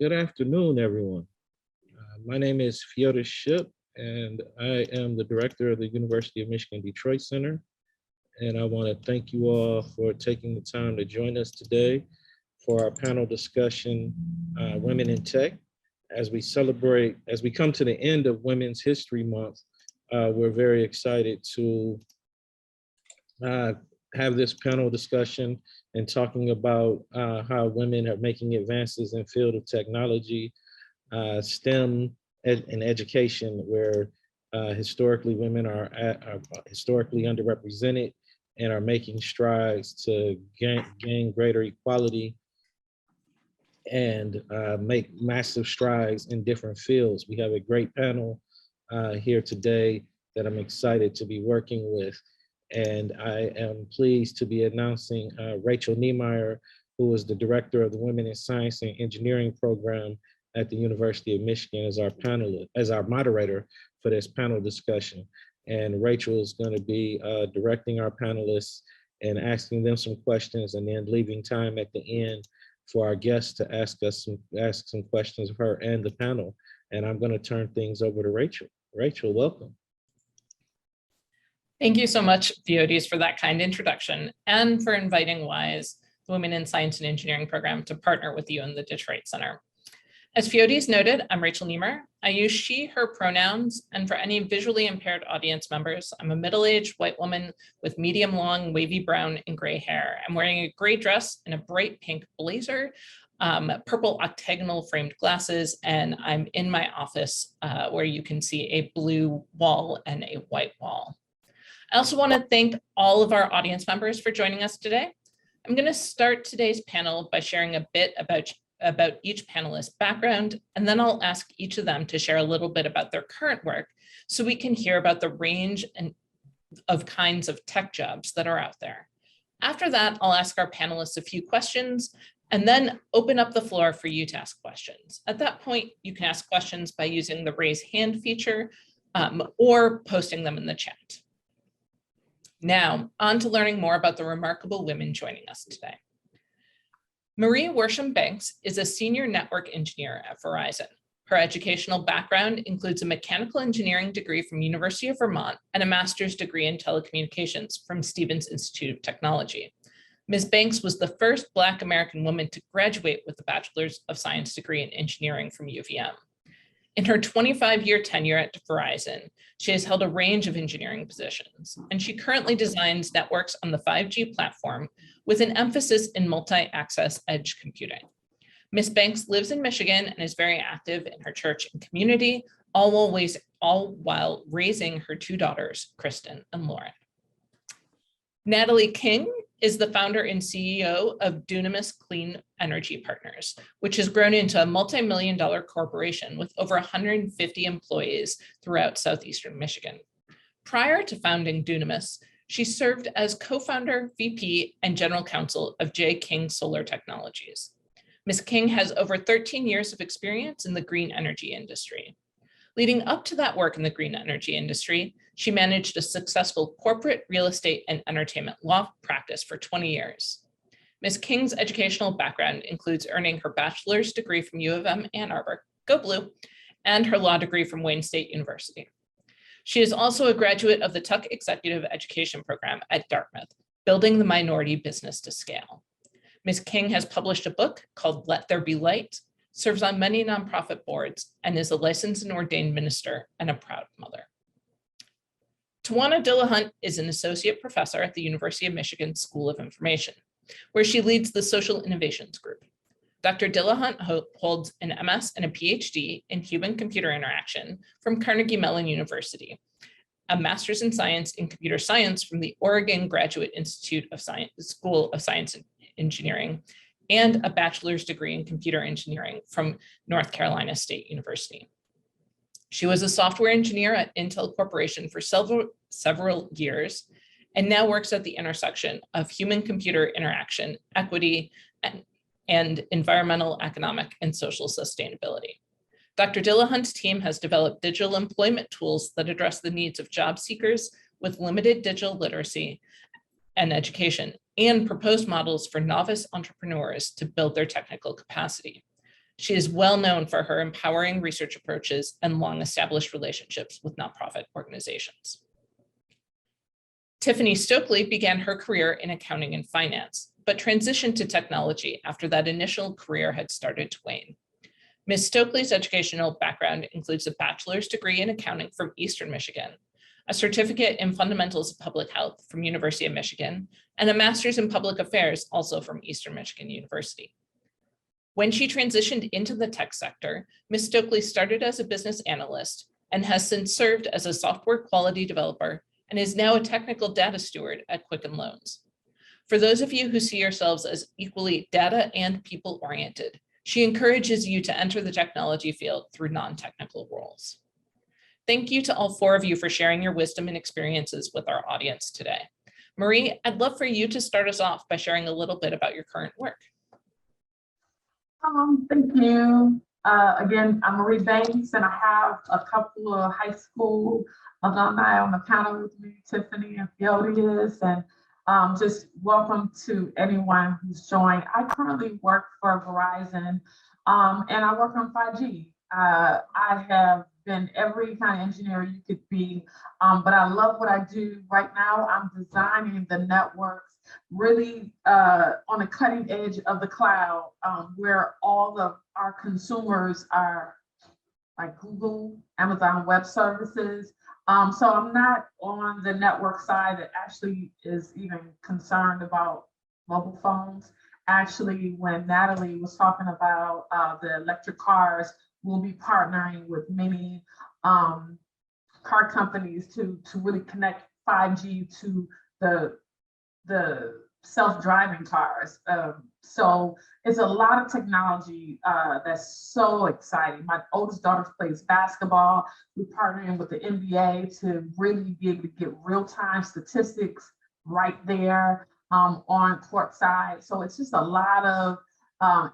Good afternoon, everyone. My name is Fyodor Ship, and I am the director of the University of Michigan Detroit Center. And I want to thank you all for taking the time to join us today for our panel discussion, Women in Tech. As we come to the end of Women's History Month, we're very excited to have this panel discussion and talking about how women are making advances in field of technology, STEM, and education, where historically women are historically underrepresented and are making strides to gain greater equality and make massive strides in different fields. We have a great panel here today that I'm excited to be working with. And I am pleased to be announcing Rachel Niemer, who is the director of the Women in Science and Engineering program at the University of Michigan, as our moderator for this panel discussion. And Rachel is going to be directing our panelists and asking them some questions, and then leaving time at the end for our guests to ask some questions of her and the panel. And I'm going to turn things over to Rachel. Rachel, welcome. Thank you so much, Theodes, for that kind introduction and for inviting WISE, the Women in Science and Engineering program, to partner with you in the Detroit Center. As Theodes noted, I'm Rachel Niemer. I use she, her pronouns, and for any visually impaired audience members, I'm a middle-aged white woman with medium long, wavy brown and gray hair. I'm wearing a gray dress and a bright pink blazer, purple octagonal framed glasses, and I'm in my office where you can see a blue wall and a white wall. I also want to thank all of our audience members for joining us today. I'm going to start today's panel by sharing a bit about each panelist's background, and then I'll ask each of them to share a little bit about their current work so we can hear about the range of kinds of tech jobs that are out there. After that, I'll ask our panelists a few questions and then open up the floor for you to ask questions. At that point, you can ask questions by using the raise hand feature or posting them in the chat. Now, on to learning more about the remarkable women joining us today. Marie Worsham Banks is a senior network engineer at Verizon. Her educational background includes a mechanical engineering degree from University of Vermont and a master's degree in telecommunications from Stevens Institute of Technology. Ms. Banks was the first Black American woman to graduate with a Bachelor's of Science degree in engineering from UVM. In her 25-year tenure at Verizon, she has held a range of engineering positions, and she currently designs networks on the 5G platform with an emphasis in multi-access edge computing. Ms. Banks lives in Michigan and is very active in her church and community, all while raising her two daughters, Kristen and Lauren. Natalie King is the founder and CEO of Dunamis Clean Energy Partners, which has grown into a multi-million-dollar corporation with over 150 employees throughout southeastern Michigan. Prior to founding Dunamis, she served as co-founder, VP, and general counsel of J. King Solar Technologies. Ms. King has over 13 years of experience in the green energy industry. Leading up to that work in the green energy industry, she managed a successful corporate, real estate, and entertainment law practice for 20 years. Ms. King's educational background includes earning her bachelor's degree from U of M Ann Arbor, go Blue, and her law degree from Wayne State University. She is also a graduate of the Tuck Executive Education Program at Dartmouth, Building the Minority Business to Scale. Ms. King has published a book called Let There Be Light, serves on many nonprofit boards, and is a licensed and ordained minister and a proud mother. Tawanna Dillahunt is an associate professor at the University of Michigan School of Information, where she leads the Social Innovations Group. Dr. Dillahunt holds an MS and a PhD in Human-Computer Interaction from Carnegie Mellon University, a Master's in Science in Computer Science from the Oregon Graduate Institute of Science, School of Science and Engineering, and a bachelor's degree in computer engineering from North Carolina State University. She was a software engineer at Intel Corporation for several years, and now works at the intersection of human-computer interaction, equity, and environmental, economic, and social sustainability. Dr. Dillahunt's team has developed digital employment tools that address the needs of job seekers with limited digital literacy and education, and proposed models for novice entrepreneurs to build their technical capacity. She is well known for her empowering research approaches and long-established relationships with nonprofit organizations. Tiffani Stokley began her career in accounting and finance, but transitioned to technology after that initial career had started to wane. Ms. Stokley's educational background includes a bachelor's degree in accounting from Eastern Michigan, a certificate in fundamentals of public health from University of Michigan, and a master's in public affairs also from Eastern Michigan University. When she transitioned into the tech sector, Ms. Stokley started as a business analyst and has since served as a software quality developer and is now a technical data steward at Quicken Loans. For those of you who see yourselves as equally data and people-oriented, she encourages you to enter the technology field through non-technical roles. Thank you to all four of you for sharing your wisdom and experiences with our audience today. Marie, I'd love for you to start us off by sharing a little bit about your current work. Thank you. Again, I'm Marie Banks, and I have a couple of high school alumni on the panel with me, Tiffani and Theodius, and just welcome to anyone who's joined. I currently work for Verizon, and I work on 5G. I have been every kind of engineer you could be, but I love what I do. Right now, I'm designing the networks really on the cutting edge of the cloud, where all of our consumers are like Google, Amazon Web Services. So I'm not on the network side that actually is even concerned about mobile phones. Actually, when Natalie was talking about the electric cars, we'll be partnering with many car companies to really connect 5G to the self-driving cars. So it's a lot of technology that's so exciting. My oldest daughter plays basketball. We're partnering with the NBA to really be able to get real-time statistics right there on court side. So it's just a lot of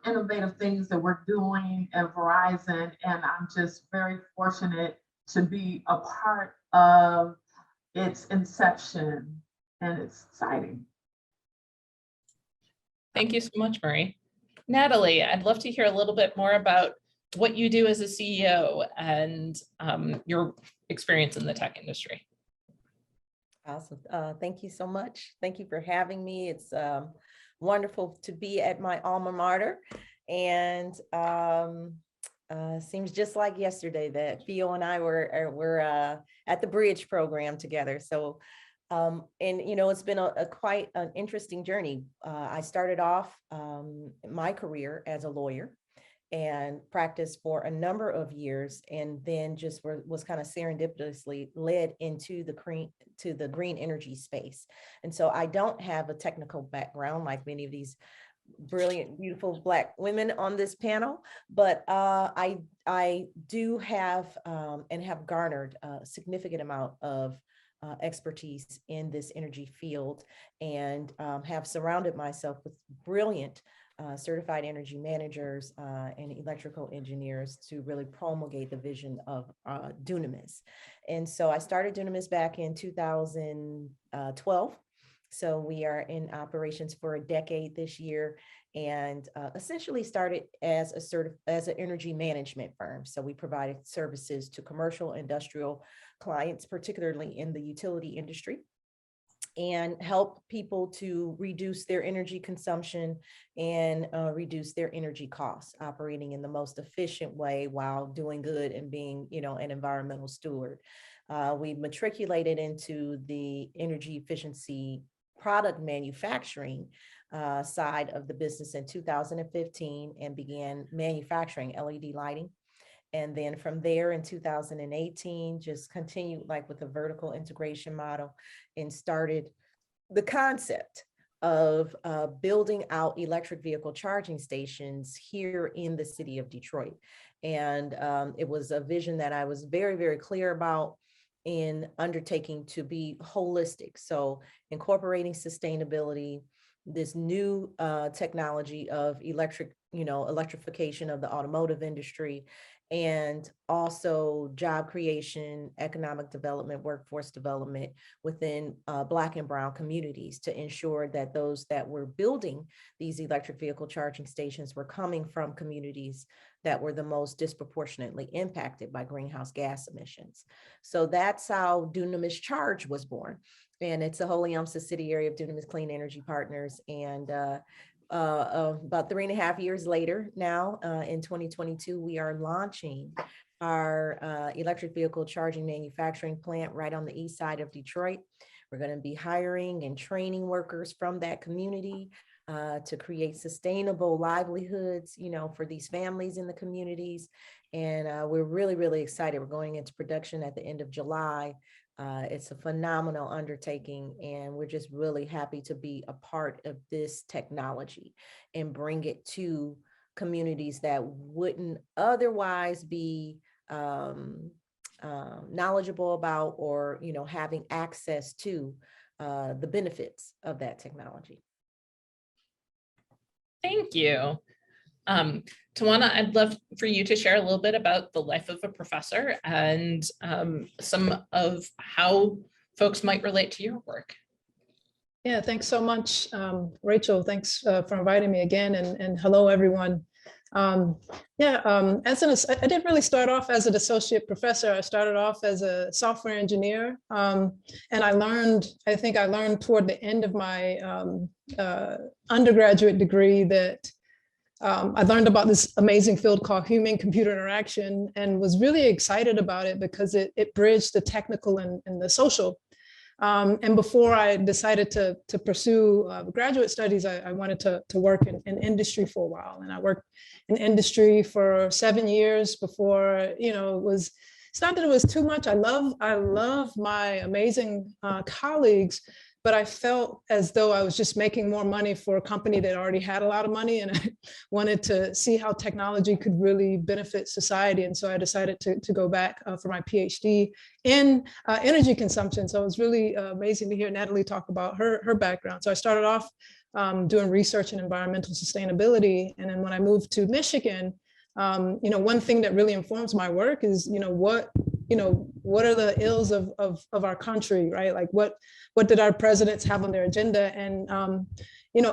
innovative things that we're doing at Verizon, and I'm just very fortunate to be a part of its inception, and it's exciting. Thank you so much, Marie. Natalie, I'd love to hear a little bit more about what you do as a CEO and your experience in the tech industry. Awesome. Thank you so much. Thank you for having me. It's wonderful to be at my alma mater, and seems just like yesterday that Theo and I were at the Bridge program together. So, and you know, it's been a quite an interesting journey. I started off my career as a lawyer and practiced for a number of years, and then just was kind of serendipitously led into the green energy space. And so I don't have a technical background like many of these brilliant, beautiful Black women on this panel, but I do have and have garnered a significant amount of expertise in this energy field, and have surrounded myself with brilliant certified energy managers and electrical engineers to really promulgate the vision of Dunamis. And so I started Dunamis back in 2012. So we are in operations for a decade this year, and essentially started as an energy management firm. So we provided services to commercial, industrial clients, particularly in the utility industry, and help people to reduce their energy consumption and reduce their energy costs, operating in the most efficient way while doing good and being, you know, an environmental steward. We matriculated into the energy efficiency product manufacturing side of the business in 2015 and began manufacturing LED lighting. And then from there in 2018, just continued like with a vertical integration model and started the concept of building out electric vehicle charging stations here in the city of Detroit. And it was a vision that I was very, very clear about in undertaking to be holistic. So incorporating sustainability, this new technology of electrification of the automotive industry, and also job creation, economic development, workforce development within Black and Brown communities to ensure that those that were building these electric vehicle charging stations were coming from communities that were the most disproportionately impacted by greenhouse gas emissions. So that's how Dunamis Charge was born. And it's a wholly owned subsidiary of Dunamis Clean Energy Partners. And about 3.5 years later now, in 2022, we are launching our electric vehicle charging manufacturing plant right on the east side of Detroit. We're going to be hiring and training workers from that community to create sustainable livelihoods, you know, for these families in the communities. And we're really, really excited. We're going into production at the end of July. It's a phenomenal undertaking, and we're just really happy to be a part of this technology and bring it to communities that wouldn't otherwise be knowledgeable about, or, you know, having access to the benefits of that technology. Thank you. Tawanna, I'd love for you to share a little bit about the life of a professor and some of how folks might relate to your work. Yeah, thanks so much, Rachel. Thanks for inviting me again, and hello, everyone. I didn't really start off as an associate professor. I started off as a software engineer, and I think I learned toward the end of my undergraduate degree that I learned about this amazing field called human-computer interaction, and was really excited about it because it bridged the technical and the social. And before I decided to pursue graduate studies, I wanted to work in industry for a while. And I worked in industry for 7 years before, you know, it's not that it was too much. I love my amazing colleagues, but I felt as though I was just making more money for a company that already had a lot of money, and I wanted to see how technology could really benefit society. And so I decided to go back for my PhD in energy consumption. So it was really amazing to hear Natalie talk about her background. So I started off doing research in environmental sustainability. And then when I moved to Michigan, you know, one thing that really informs my work is, what are the ills of our country, right? Like what did our presidents have on their agenda? And,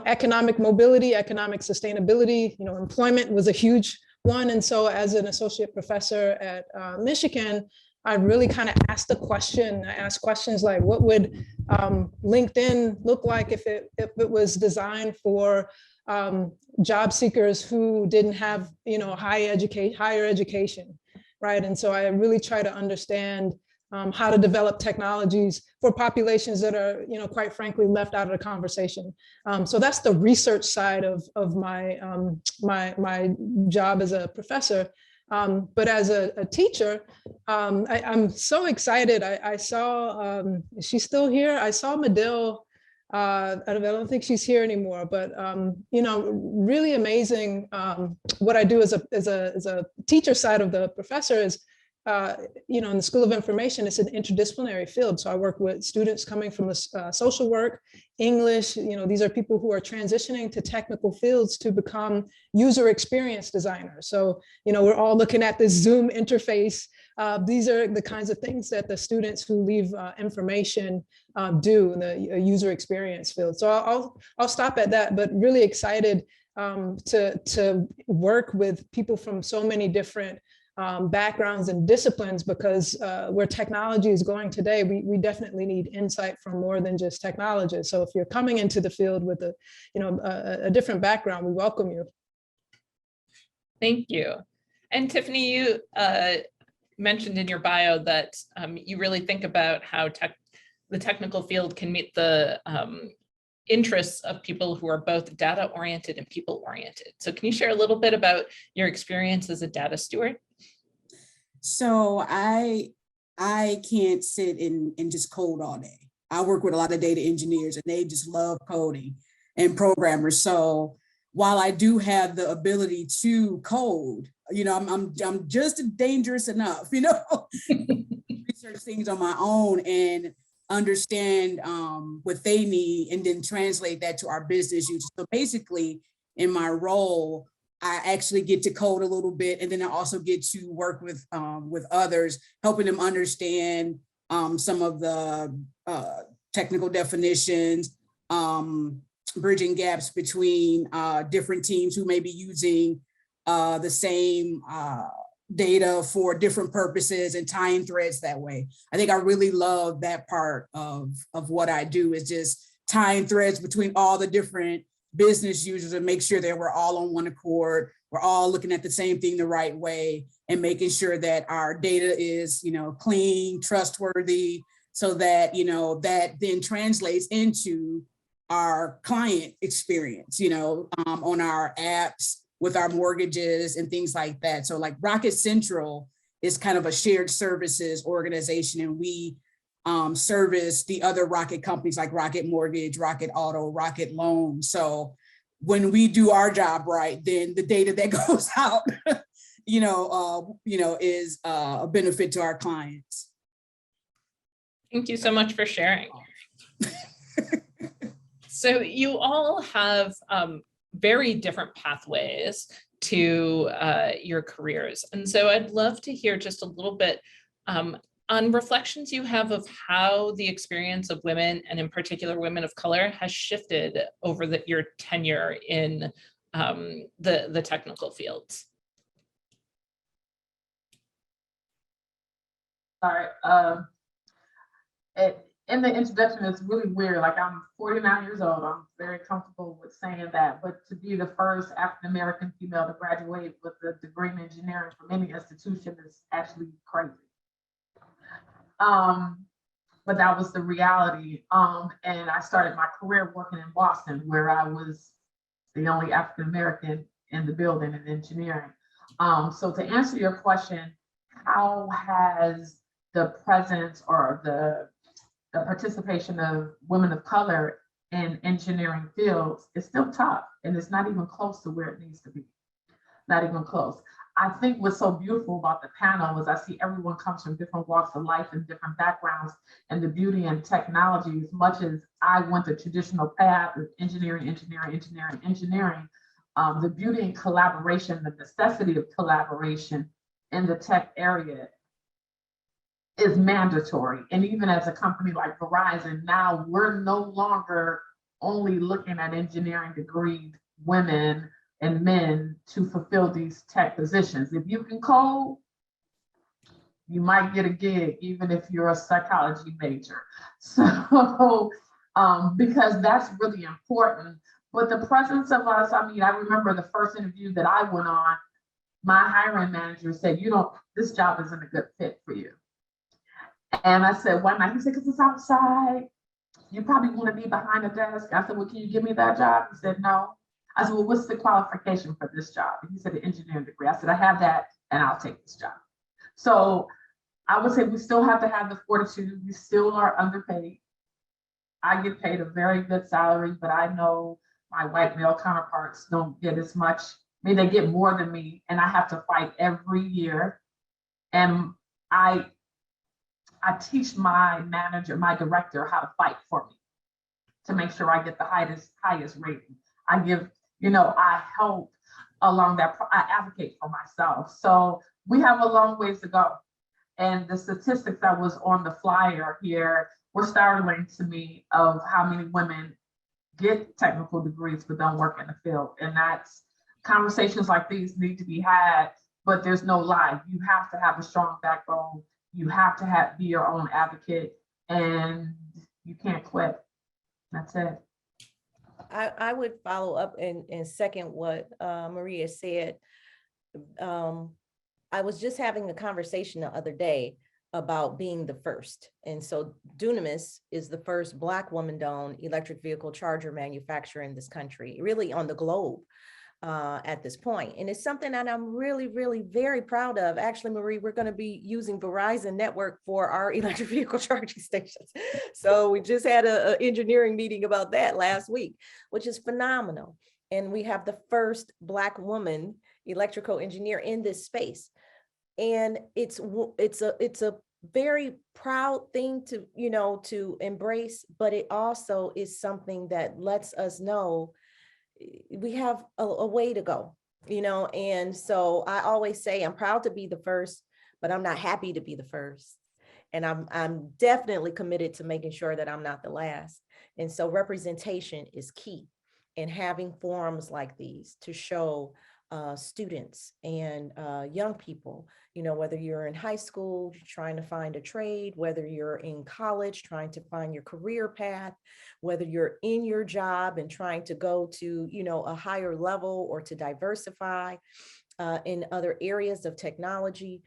economic mobility, economic sustainability, employment was a huge one. And so as an associate professor at Michigan, I really kind of asked the question. I asked questions like, what would LinkedIn look like if it was designed for job seekers who didn't have, higher education, right? And so I really try to understand how to develop technologies for populations that are, quite frankly, left out of the conversation. So that's the research side of my my job as a professor. But as a teacher, I'm so excited. I saw, she's still here. I saw Medill. I don't think she's here anymore, but really amazing. What I do as a teacher side of the professor is, in the School of Information, it's an interdisciplinary field. So I work with students coming from social work, English. These are people who are transitioning to technical fields to become user experience designers. So, we're all looking at this Zoom interface. These are the kinds of things that the students who leave information do in the user experience field. So I'll stop at that, but really excited to work with people from so many different backgrounds and disciplines, because where technology is going today, we definitely need insight from more than just technologists. So if you're coming into the field with a different background, we welcome you. Thank you. And Tiffani, you mentioned in your bio that you really think about how the technical field can meet the interests of people who are both data oriented and people oriented. So can you share a little bit about your experience as a data steward? So I can't sit and just code all day. I work with a lot of data engineers, and they just love coding and programmers. So while I do have the ability to code, I'm just dangerous enough, research things on my own and understand what they need, and then translate that to our business users. So basically, in my role, I actually get to code a little bit, and then I also get to work with others, helping them understand some of the technical definitions, bridging gaps between different teams who may be using the same data for different purposes and tying threads that way. I think I really love that part of what I do, is just tying threads between all the different business users and make sure that we're all on one accord. We're all looking at the same thing the right way and making sure that our data is, clean, trustworthy, so that, that then translates into our client experience, on our apps, with our mortgages and things like that. So like Rocket Central is kind of a shared services organization, and we service the other Rocket companies like Rocket Mortgage, Rocket Auto, Rocket Loan. So when we do our job right, then the data that goes out, is a benefit to our clients. Thank you so much for sharing. So you all have very different pathways to your careers. And so I'd love to hear just a little bit on reflections you have of how the experience of women, and in particular women of color, has shifted over your tenure in the technical fields. Sorry. In the introduction, it's really weird. Like, I'm 49 years old. I'm very comfortable with saying that. But to be the first African-American female to graduate with a degree in engineering from any institution is actually crazy. But that was the reality. And I started my career working in Boston, where I was the only African-American in the building in engineering. So to answer your question, how has the presence or the participation of women of color in engineering fields is still tough, and it's not even close to where it needs to be. Not even close. I think what's so beautiful about the panel is I see everyone comes from different walks of life and different backgrounds, and the beauty in technology, as much as I went the traditional path of engineering, the beauty in collaboration, the necessity of collaboration in the tech area is mandatory. And even as a company like Verizon, now we're no longer only looking at engineering degreed women and men to fulfill these tech positions. If you can code, you might get a gig, even if you're a psychology major. So, because that's really important. But the presence of us, I mean, I remember the first interview that I went on, my hiring manager said, this job isn't a good fit for you. And I said, why not? He said, because it's outside. You probably want to be behind a desk. I said, well, can you give me that job? He said, no. I said, well, what's the qualification for this job? And he said, an engineering degree. I said, I have that, and I'll take this job. So I would say we still have to have the fortitude. We still are underpaid. I get paid a very good salary, but I know my white male counterparts don't get as much. I mean, they get more than me, and I have to fight every year. And I teach my manager, my director, how to fight for me to make sure I get the highest rating. I give, I help along that, I advocate for myself. So we have a long ways to go. And the statistics that was on the flyer here were startling to me of how many women get technical degrees but don't work in the field. And that's, conversations like these need to be had, but there's no lie. You have to have a strong backbone. You have to be your own advocate, and you can't quit. That's it. I would follow up and second what Maria said. I was just having a conversation the other day about being the first. And so Dunamis is the first Black woman-owned electric vehicle charger manufacturer in this country, really on the globe. At this point. And it's something that I'm really, really very proud of. Actually, Marie, we're going to be using Verizon network for our electric vehicle charging stations. So we just had an engineering meeting about that last week, which is phenomenal. And we have the first Black woman electrical engineer in this space. And it's a very proud thing to, to embrace, but it also is something that lets us know we have a way to go, and so I always say I'm proud to be the first, but I'm not happy to be the first. And I'm definitely committed to making sure that I'm not the last. And so representation is key, and having forums like these to show students and young people, whether you're in high school trying to find a trade, whether you're in college trying to find your career path, whether you're in your job and trying to go to, a higher level or to diversify in other areas of technology,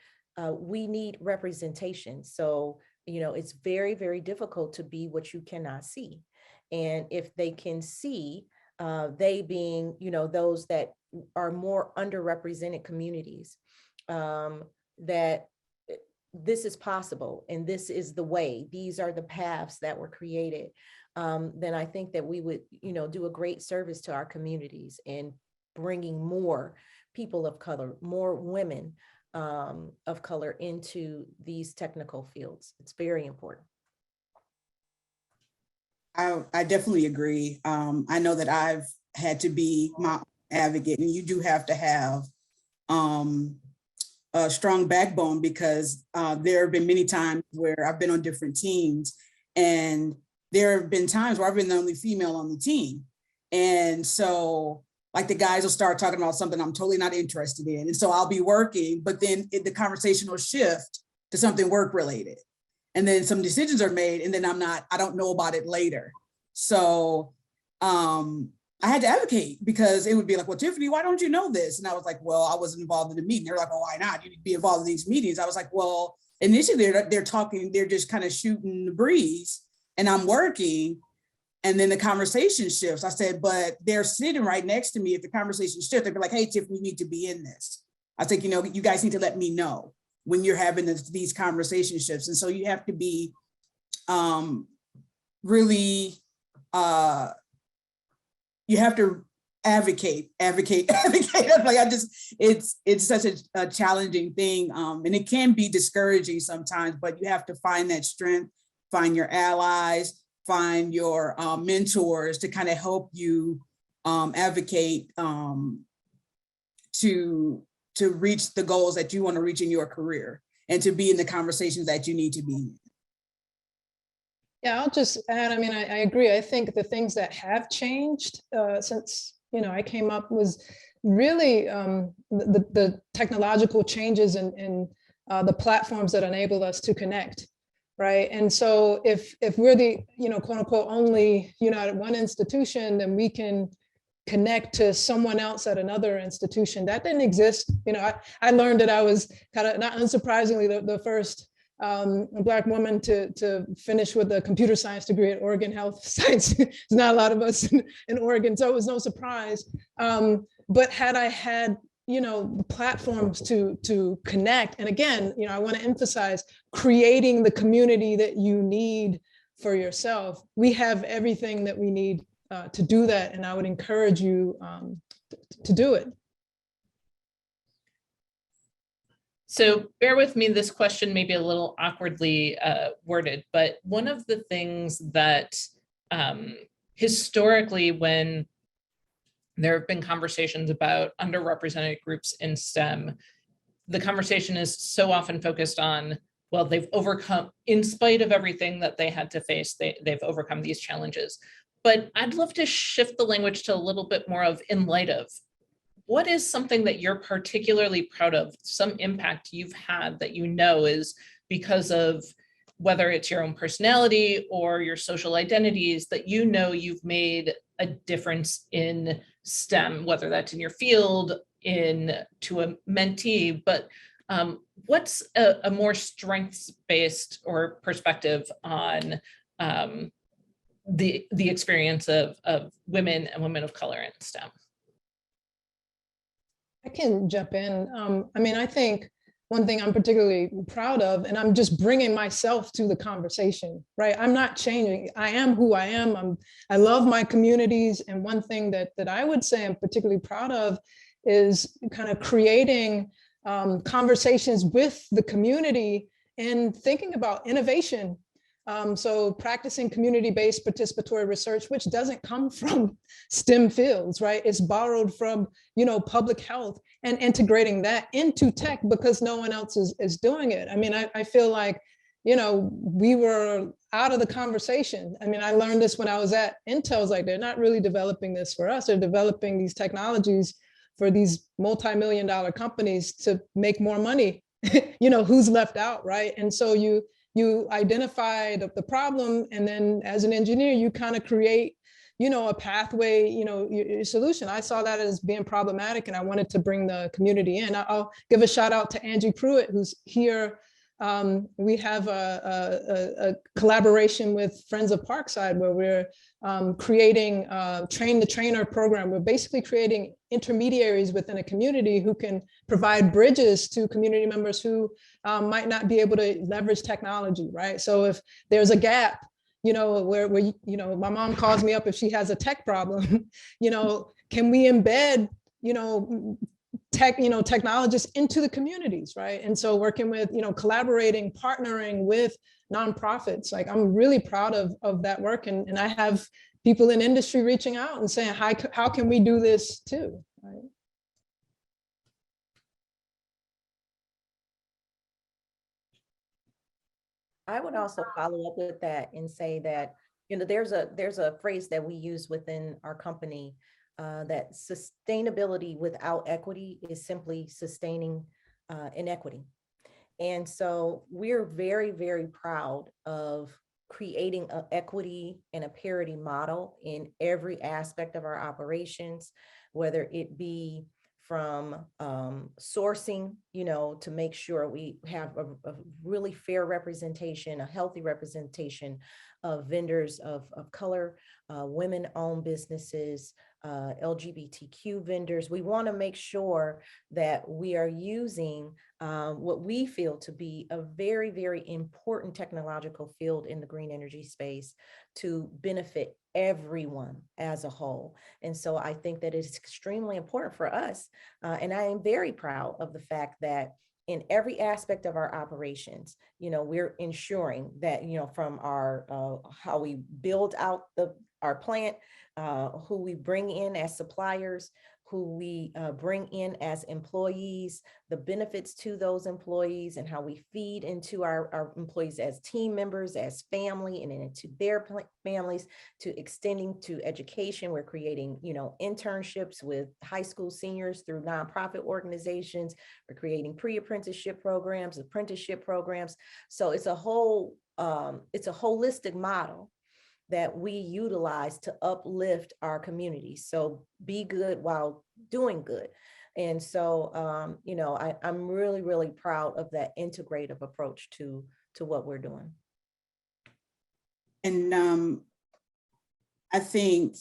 we need representation. So, it's very, very difficult to be what you cannot see. And if they can see, they being, those that are more underrepresented communities, that this is possible and this is the way, these are the paths that were created, then I think that we would, do a great service to our communities in bringing more people of color, more women of color into these technical fields. It's very important. I definitely agree. I know that I've had to be my own advocate, and you do have to have a strong backbone, because there have been many times where I've been on different teams, and there have been times where I've been the only female on the team. And so like the guys will start talking about something I'm totally not interested in. And so I'll be working, but then the conversation will shift to something work related. And then some decisions are made, and then I don't know about it later. So I had to advocate, because it would be like, well, Tiffany, why don't you know this? And I was like, well, I wasn't involved in the meeting. They're like, oh, why not? You need to be involved in these meetings. I was like, well, initially they're talking, they're just kind of shooting the breeze, and I'm working. And then the conversation shifts. I said, but they're sitting right next to me. If the conversation shifts, they'd be like, hey, Tiffany, you need to be in this. I think, you guys need to let me know when you're having these conversation shifts. And so you have to be really, you have to advocate. Like it's such a challenging thing. And it can be discouraging sometimes, but you have to find that strength, find your allies, find your mentors to kind of help you advocate to reach the goals that you want to reach in your career, and to be in the conversations that you need to be in. Yeah, I'll just add, I agree. I think the things that have changed since, I came up was really the technological changes in the platforms that enable us to connect, right? And so if we're the, quote unquote, only, at one institution, then we can connect to someone else at another institution. That didn't exist. I learned that I was kind of, not unsurprisingly, the first Black woman to finish with a computer science degree at Oregon Health Science. There's not a lot of us in Oregon, so it was no surprise. But had I had, the platforms to connect, and again, I want to emphasize creating the community that you need for yourself. We have everything that we need to do that, and I would encourage you to do it. So bear with me, this question may be a little awkwardly worded, but one of the things that historically, when there have been conversations about underrepresented groups in STEM, the conversation is so often focused on, well, they've overcome, in spite of everything that they had to face, they've overcome these challenges. But I'd love to shift the language to a little bit more of in light of. What is something that you're particularly proud of, some impact you've had that is because of whether it's your own personality or your social identities, that you've made a difference in STEM, whether that's in your field, to a mentee, but what's a more strengths-based or perspective on the experience of women and women of color in STEM? I can jump in. I think one thing I'm particularly proud of, and I'm just bringing myself to the conversation, right? I'm not changing. I am who I am. I love my communities. And one thing that I would say I'm particularly proud of is kind of creating conversations with the community and thinking about innovation. So practicing community-based participatory research, which doesn't come from STEM fields, right? It's borrowed from, public health, and integrating that into tech because no one else is doing it. I feel like, we were out of the conversation. I learned this when I was at Intel. I was like, they're not really developing this for us. They're developing these technologies for these multi-million-dollar companies to make more money, who's left out, right? And so you identify the problem, and then as an engineer, you kind of create, a pathway, your solution. I saw that as being problematic, and I wanted to bring the community in. I'll give a shout out to Angie Pruitt, who's here. We have a collaboration with Friends of Parkside, where we're creating train the trainer program. We're basically creating intermediaries within a community who can provide bridges to community members who might not be able to leverage technology, right? So if there's a gap, where my mom calls me up if she has a tech problem, can we embed, technologists into the communities, right? And so working with, collaborating, partnering with nonprofits, like I'm really proud of that work. And I have people in industry reaching out and saying, how can we do this too, right? I would also follow up with that and say that, there's a phrase that we use within our company, that sustainability without equity is simply sustaining inequity. And so we're very, very proud of creating an equity and a parity model in every aspect of our operations, whether it be from sourcing, to make sure we have a really fair representation, a healthy representation of vendors of color, women-owned businesses, LGBTQ vendors. We want to make sure that we are using what we feel to be a very, very important technological field in the green energy space to benefit everyone as a whole. And so I think that it's extremely important for us. And I am very proud of the fact that in every aspect of our operations, we're ensuring that, from our how we build out our plant, who we bring in as suppliers, who we bring in as employees, the benefits to those employees, and how we feed into our employees as team members, as family, and into their families, to extending to education. We're creating, internships with high school seniors through nonprofit organizations. We're creating pre-apprenticeship programs, apprenticeship programs. So it's a holistic model that we utilize to uplift our communities. So be good while doing good. And so, I'm really, really proud of that integrative approach to what we're doing. And I think,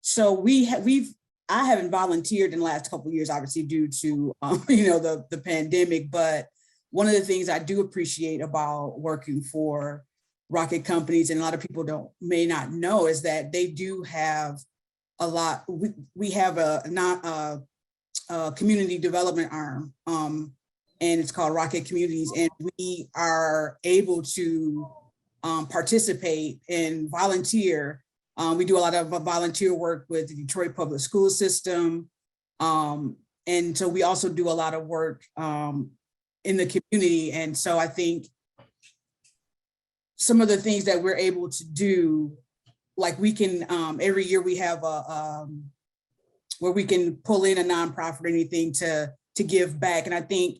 so I haven't volunteered in the last couple of years, obviously due to, the pandemic, but one of the things I do appreciate about working for rocket companies, and a lot of people may not know, is that they do have a lot. We have a community development arm, and it's called Rocket Communities, and we are able to participate and volunteer. We do a lot of volunteer work with the Detroit public school system, and so we also do a lot of work in the community. And so I think some of the things that we're able to do, like we can, every year we have where we can pull in a nonprofit or anything to give back. And I think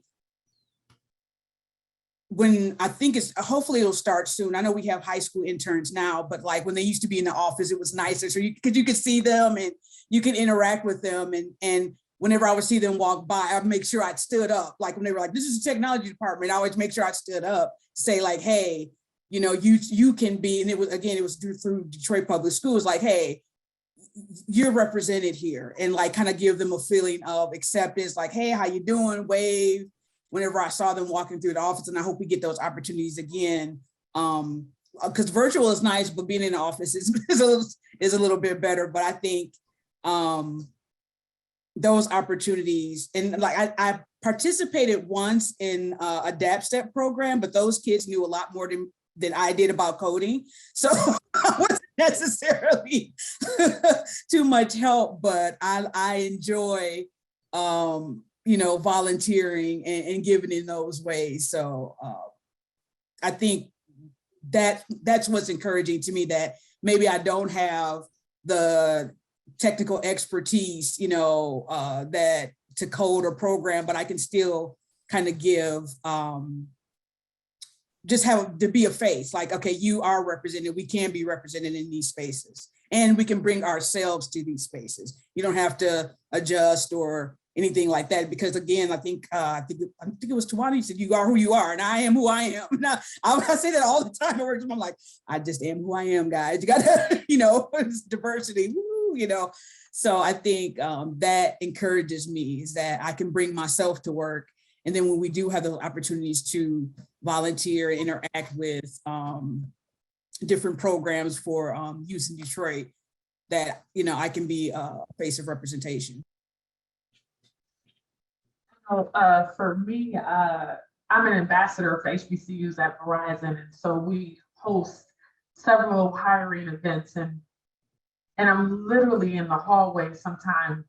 hopefully it'll start soon. I know we have high school interns now, but like when they used to be in the office, it was nicer. So you could see them and you can interact with them. And whenever I would see them walk by, I'd make sure I'd stood up. Like when they were like, this is the technology department, I always make sure I stood up, say like, hey, you can be, and it was through Detroit Public Schools, like, hey, you're represented here, and like kind of give them a feeling of acceptance, like, hey, how you doing? Wave whenever I saw them walking through the office. And I hope we get those opportunities again. Because virtual is nice, but being in the office is a little bit better. But I think those opportunities, and like I participated once in a DAP Step program, but those kids knew a lot more than I did about coding. So I wasn't necessarily too much help, but I enjoy, volunteering and giving in those ways. So I think that's what's encouraging to me, that maybe I don't have the technical expertise, that to code or program, but I can still kind of give, just have to be a face, like, okay, you are represented, we can be represented in these spaces, and we can bring ourselves to these spaces. You don't have to adjust or anything like that, because again, I think it was Tawanna, you said you are who you are, and I am who I am. Now, I say that all the time at work. I'm like, I just am who I am, guys. You got to, it's diversity, woo, So I think that encourages me, is that I can bring myself to work. And then when we do have the opportunities to volunteer and interact with different programs for youth in Detroit, that, I can be a face of representation. For me, I'm an ambassador for HBCUs at Verizon, and so we host several hiring events, and I'm literally in the hallway sometimes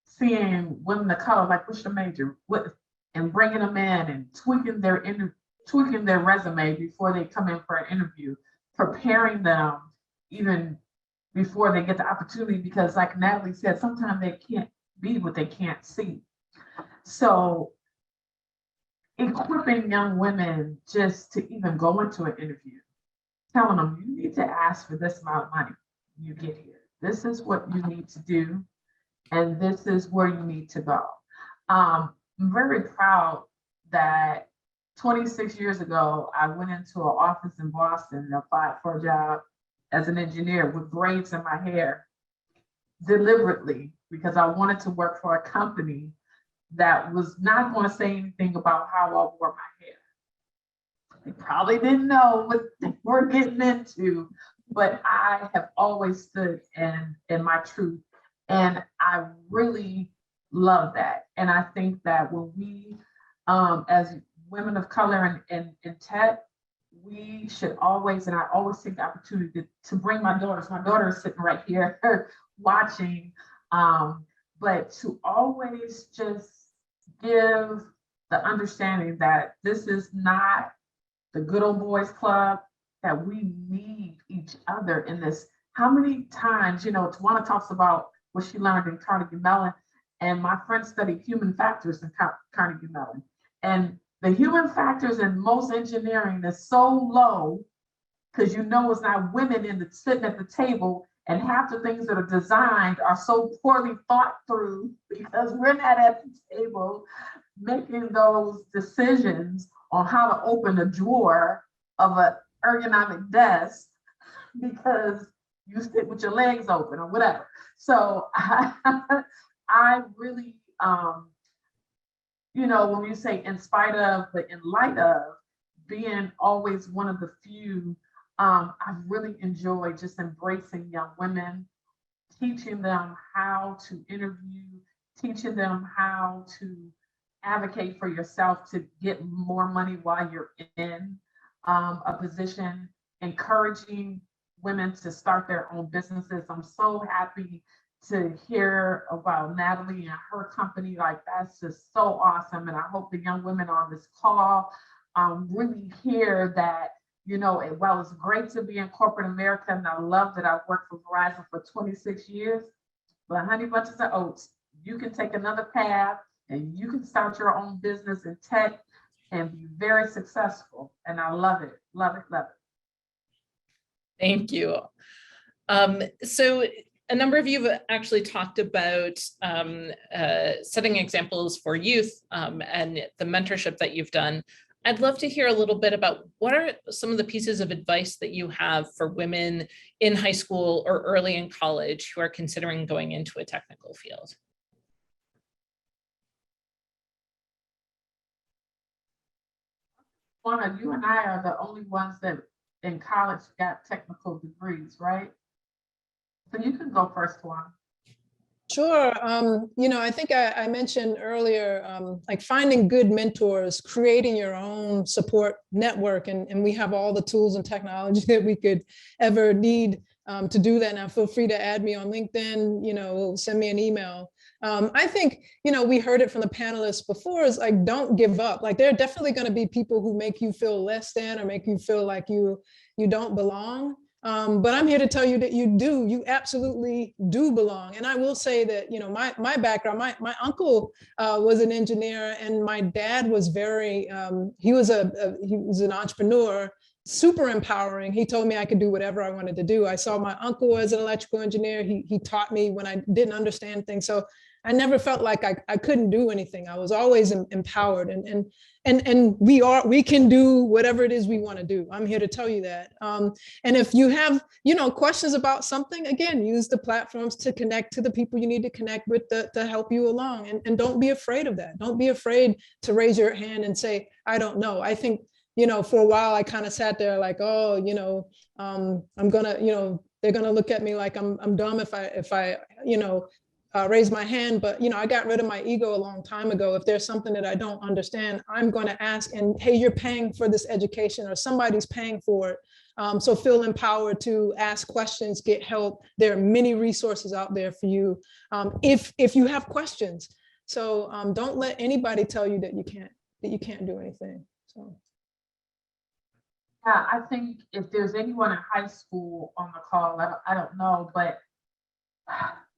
seeing women of color, like, what's your major? And bringing them in and tweaking their resume before they come in for an interview, preparing them even before they get the opportunity, because like Natalie said, sometimes they can't be what they can't see. So equipping young women just to even go into an interview, telling them, you need to ask for this amount of money when you get here. This is what you need to do, and this is where you need to go. I'm very proud that 26 years ago, I went into an office in Boston and applied for a job as an engineer with braids in my hair deliberately, because I wanted to work for a company that was not going to say anything about how I wore my hair. They probably didn't know what they were getting into, but I have always stood in my truth. And I really love that. And I think that when we, as women of color in tech, we should always, and I always take the opportunity to bring my daughters. My daughter is sitting right here watching, but to always just give the understanding that this is not the good old boys club, that we need each other in this. How many times, Tawanna talks about what she learned in Carnegie Mellon, and my friend studied human factors in Carnegie Mellon. And the human factors in most engineering is so low, because it's not women sitting at the table, and half the things that are designed are so poorly thought through because we're not at the table making those decisions on how to open a drawer of an ergonomic desk because you sit with your legs open or whatever. So I really, when you say in spite of, but in light of, being always one of the few, I've really enjoyed just embracing young women, teaching them how to interview, teaching them how to advocate for yourself to get more money while you're in a position, encouraging women to start their own businesses. I'm so happy to hear about Natalie and her company. Like, that's just so awesome. And I hope the young women on this call really hear that, while it's great to be in corporate America, and I love that I've worked for Verizon for 26 years, but honey bunches of oats, you can take another path and you can start your own business in tech and be very successful. And I love it, love it, love it. Thank you. So a number of you have actually talked about setting examples for youth and the mentorship that you've done. I'd love to hear a little bit about what are some of the pieces of advice that you have for women in high school or early in college who are considering going into a technical field. Tawanna, you and I are the only ones that in college got technical degrees, right? So you can go first, Tawanna. Sure. I think I mentioned earlier, like finding good mentors, creating your own support network, and we have all the tools and technology that we could ever need to do that. Now, feel free to add me on LinkedIn, send me an email. I think, we heard it from the panelists before, is like, don't give up. Like, there are definitely going to be people who make you feel less than or make you feel like you don't belong. But I'm here to tell you that you absolutely do belong. And I will say that, you know, my background, my uncle was an engineer, and my dad was very, he was an entrepreneur, super empowering. He told me I could do whatever I wanted to do. I saw my uncle as an electrical engineer. He taught me when I didn't understand things. So I never felt like I couldn't do anything. I was always empowered, and we can do whatever it is we want to do. I'm here to tell you that. And if you have, you know, questions about something, again, use the platforms to connect to the people you need to connect with to help you along. And don't be afraid of that. Don't be afraid to raise your hand and say, I don't know. I think, you know, for a while I kind of sat there like, oh, you know, I'm gonna, you know, they're gonna look at me like I'm dumb if I, you know, raise my hand. But, you know, I got rid of my ego a long time ago. If there's something that I don't understand, I'm going to ask, and hey, you're paying for this education, or somebody's paying for it. So feel empowered to ask questions, get help. There are many resources out there for you if you have questions. So don't let anybody tell you that you can't do anything. So. Yeah, I think if there's anyone in high school on the call, I don't know, but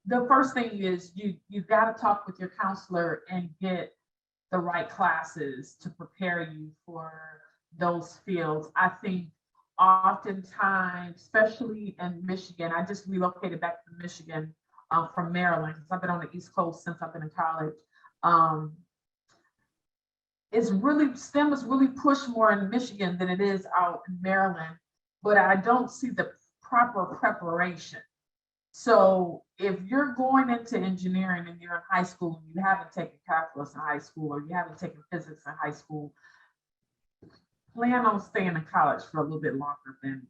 the first thing is you've got to talk with your counselor and get the right classes to prepare you for those fields. I think oftentimes, especially in Michigan, I just relocated back to Michigan from Maryland, because I've been on the East Coast since I've been in college. STEM is really pushed more in Michigan than it is out in Maryland, but I don't see the proper preparation. So if you're going into engineering and you're in high school and you haven't taken calculus in high school, or you haven't taken physics in high school, plan on staying in college for a little bit longer than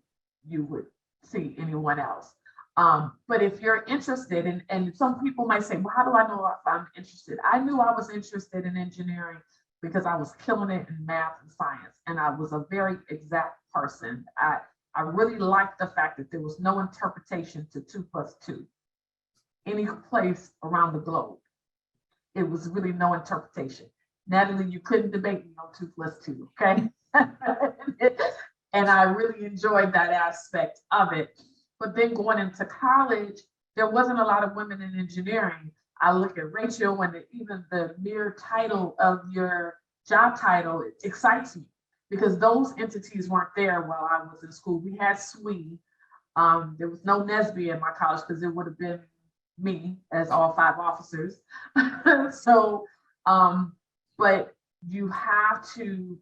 you would see anyone else. But if you're interested, and some people might say, well, how do I know if I'm interested? I knew I was interested in engineering because I was killing it in math and science, and I was a very exact person. I really liked the fact that there was no interpretation to 2 + 2 any place around the globe. It was really no interpretation. Natalie, you couldn't debate me on 2 + 2, okay? And I really enjoyed that aspect of it. But then going into college, there wasn't a lot of women in engineering. I look at Rachel, and even the mere title of your job title, it excites me, because those entities weren't there while I was in school. We had SWE. There was no NSBE in my college, because it would have been me as all 5 officers. So, but you have to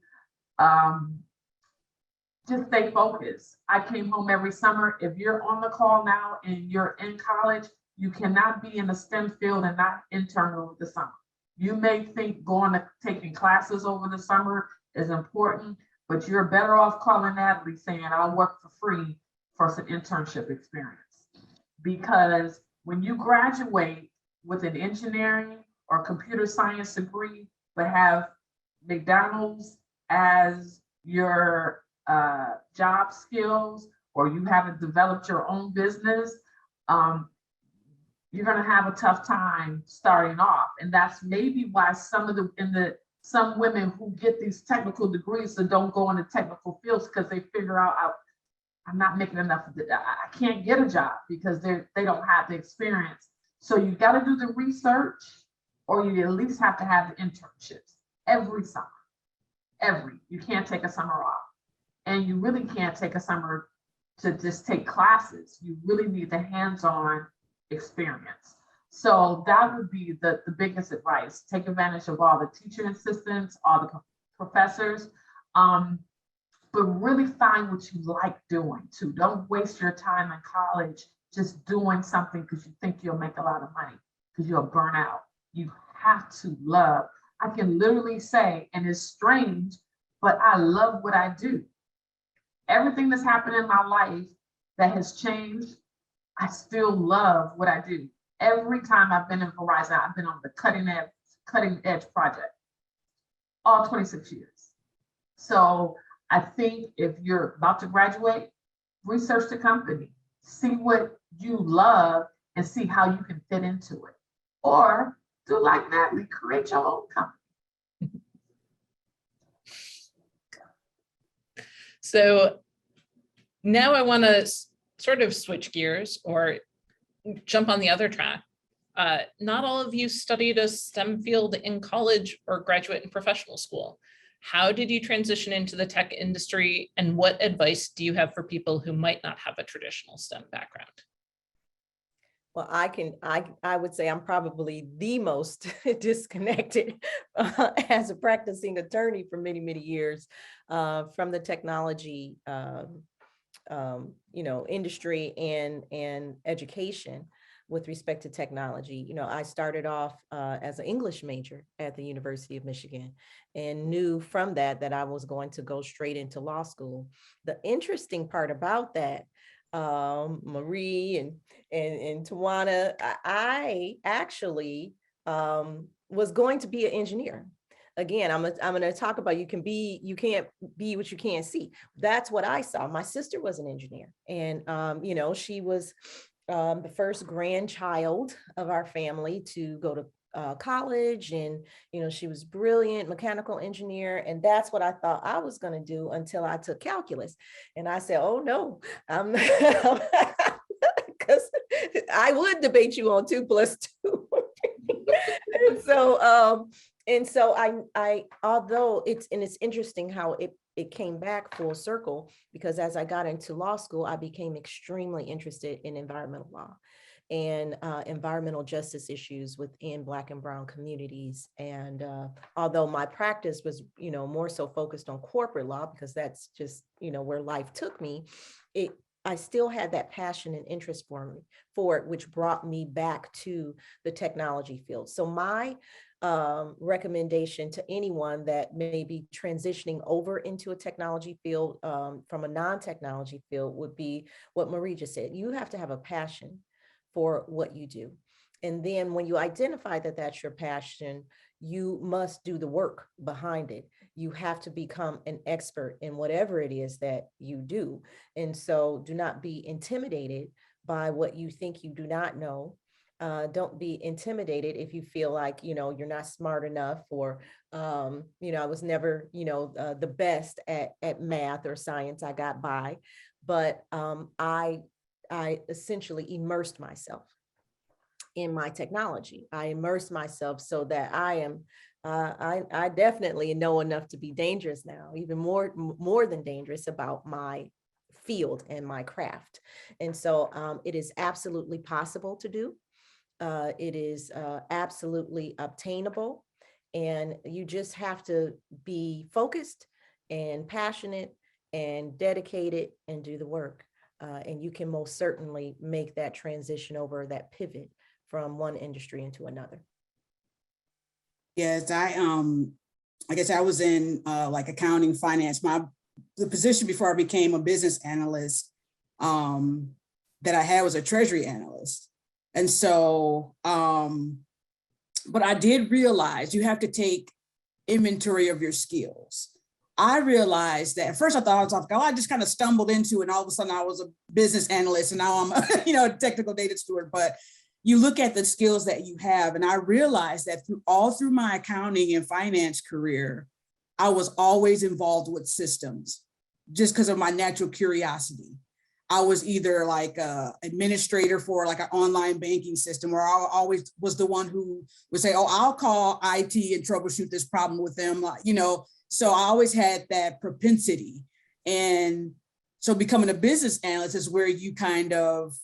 just stay focused. I came home every summer. If you're on the call now and you're in college, you cannot be in a STEM field and not intern over the summer. You may think taking classes over the summer is important, but you're better off calling Natalie saying, I'll work for free for some internship experience. Because when you graduate with an engineering or computer science degree, but have McDonald's as your job skills, or you haven't developed your own business, you're going to have a tough time starting off. And that's maybe why some women who get these technical degrees that don't go into technical fields, because they figure out, I'm not making enough. I can't get a job because they don't have the experience. So you got to do the research, or you at least have to have the internships every summer. You can't take a summer off, and you really can't take a summer to just take classes. You really need the hands-on experience. So that would be the biggest advice. Take advantage of all the teacher assistants, all the professors, but really find what you like doing too. Don't waste your time in college just doing something because you think you'll make a lot of money, because you'll burn out. You have to love. I can literally say, and it's strange, but I love what I do. Everything that's happened in my life that has changed, I still love what I do. Every time I've been in Verizon, I've been on the cutting edge project, all 26 years. So I think if you're about to graduate, research the company, see what you love, and see how you can fit into it. Or do like Natalie, create your own company. So now I want to sort of switch gears or jump on the other track. Not all of you studied a STEM field in college or graduate and professional school. How did you transition into the tech industry, and what advice do you have for people who might not have a traditional STEM background? Well, I would say I'm probably the most disconnected as a practicing attorney for many, many years from the technology, industry and education with respect to technology. I started off as an English major at the University of Michigan and knew from that I was going to go straight into law school. The interesting part about that, Marie and Tawanna, I actually was going to be an engineer. Again, I'm going to talk about you can't be what you can't see. That's what I saw. My sister was an engineer, and she was the first grandchild of our family to go to college, and she was brilliant mechanical engineer, and that's what I thought I was going to do until I took calculus, and I said, "Oh no, I'm because I would debate you on 2 + 2." And so I although it's interesting how it came back full circle, because as I got into law school, I became extremely interested in environmental law and environmental justice issues within Black and Brown communities. And although my practice was, more so focused on corporate law, because that's just, where life took me, I still had that passion and interest for it, which brought me back to the technology field. So my recommendation to anyone that may be transitioning over into a technology field from a non-technology field would be what Marie just said. You have to have a passion for what you do. And then when you identify that that's your passion, you must do the work behind it. You have to become an expert in whatever it is that you do. And so do not be intimidated by what you think you do not know. Don't be intimidated if you feel like, you're not smart enough, or, I was never, the best at math or science. I got by, but I essentially immersed myself in my technology. I immersed myself so that I definitely know enough to be dangerous now, even more than dangerous about my field and my craft. And so it is absolutely possible to do. It is absolutely obtainable, and you just have to be focused and passionate and dedicated and do the work. And you can most certainly make that transition over, that pivot from one industry into another. Yes, I guess I was in like accounting, finance. The position before I became a business analyst that I had was a treasury analyst. And so, but I did realize you have to take inventory of your skills. I realized that at first I thought I was like, I just kind of stumbled into it, and all of a sudden I was a business analyst, and now I'm a technical data steward. But you look at the skills that you have, and I realized that all through my accounting and finance career, I was always involved with systems just because of my natural curiosity. I was either like an administrator for like an online banking system, or I always was the one who would say, "Oh, I'll call IT and troubleshoot this problem with them," So I always had that propensity. And so becoming a business analyst is where you kind of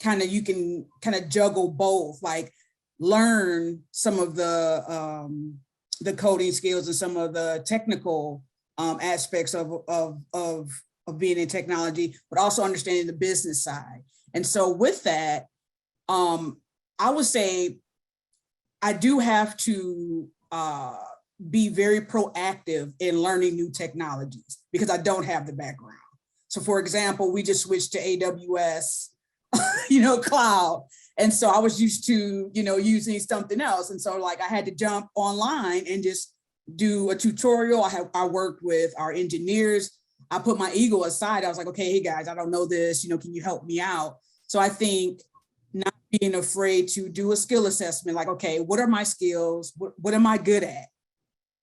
you can juggle both, like learn some of the coding skills and some of the technical aspects of being in technology, but also understanding the business side. And so with that, I would say I do have to be very proactive in learning new technologies because I don't have the background. So for example, we just switched to AWS, cloud. And so I was used to, using something else. And so like I had to jump online and just do a tutorial. I worked with our engineers. I put my ego aside. I was like, okay, hey guys, I don't know this, can you help me out? So I think not being afraid to do a skill assessment, like, okay, what are my skills? What am I good at?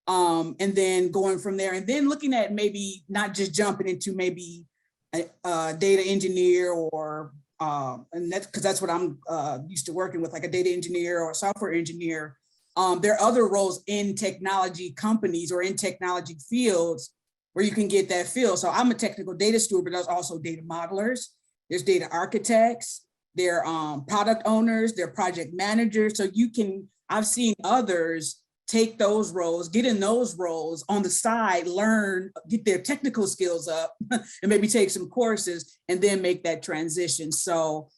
And then going from there, and then looking at maybe not just jumping into maybe data engineer or, and that's because that's what I'm used to working with, like a data engineer or a software engineer. There are other roles in technology companies or in technology fields where you can get that field. So I'm a technical data steward, but there's also data modelers, there's data architects, there are product owners, there are project managers. So you can, I've seen others take those roles, get in those roles on the side, learn, get their technical skills up and maybe take some courses and then make that transition. So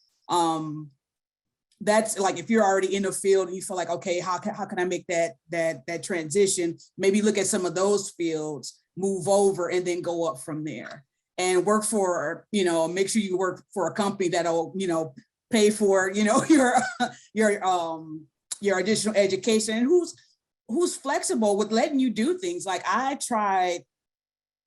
that's like, if you're already in the field and you feel like, okay, how can I make that transition? Maybe look at some of those fields, move over and then go up from there and work for, make sure you work for a company that'll, pay for, your additional education, and who's flexible with letting you do things. Like I tried,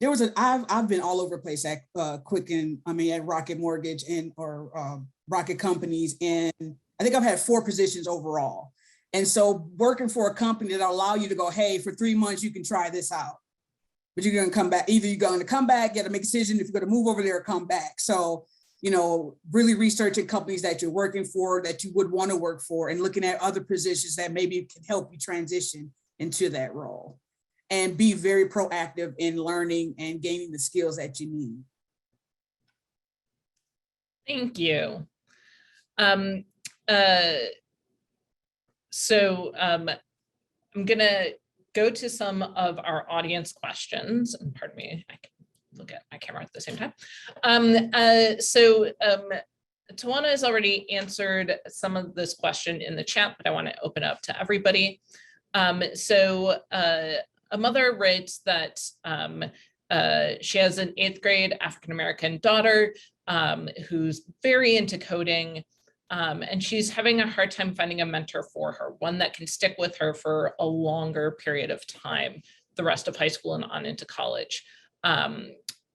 I've been all over the place at Quicken, at Rocket Mortgage or Rocket Companies, and I think I've had 4 positions overall. And so working for a company that'll allow you to go, hey, for 3 months, you can try this out, but you're going to come back. Either you're going to come back, get a make a decision if you're going to move over there or come back. So, really researching companies that you're working for, that you would want to work for, and looking at other positions that maybe can help you transition into that role, and be very proactive in learning and gaining the skills that you need. Thank you. So I'm going to go to some of our audience questions, and pardon me, I can look at my camera at the same time. Tawanna has already answered some of this question in the chat, but I want to open up to everybody. A mother writes that she has an 8th grade African-American daughter who's very into coding, and she's having a hard time finding a mentor for her, one that can stick with her for a longer period of time, the rest of high school and on into college.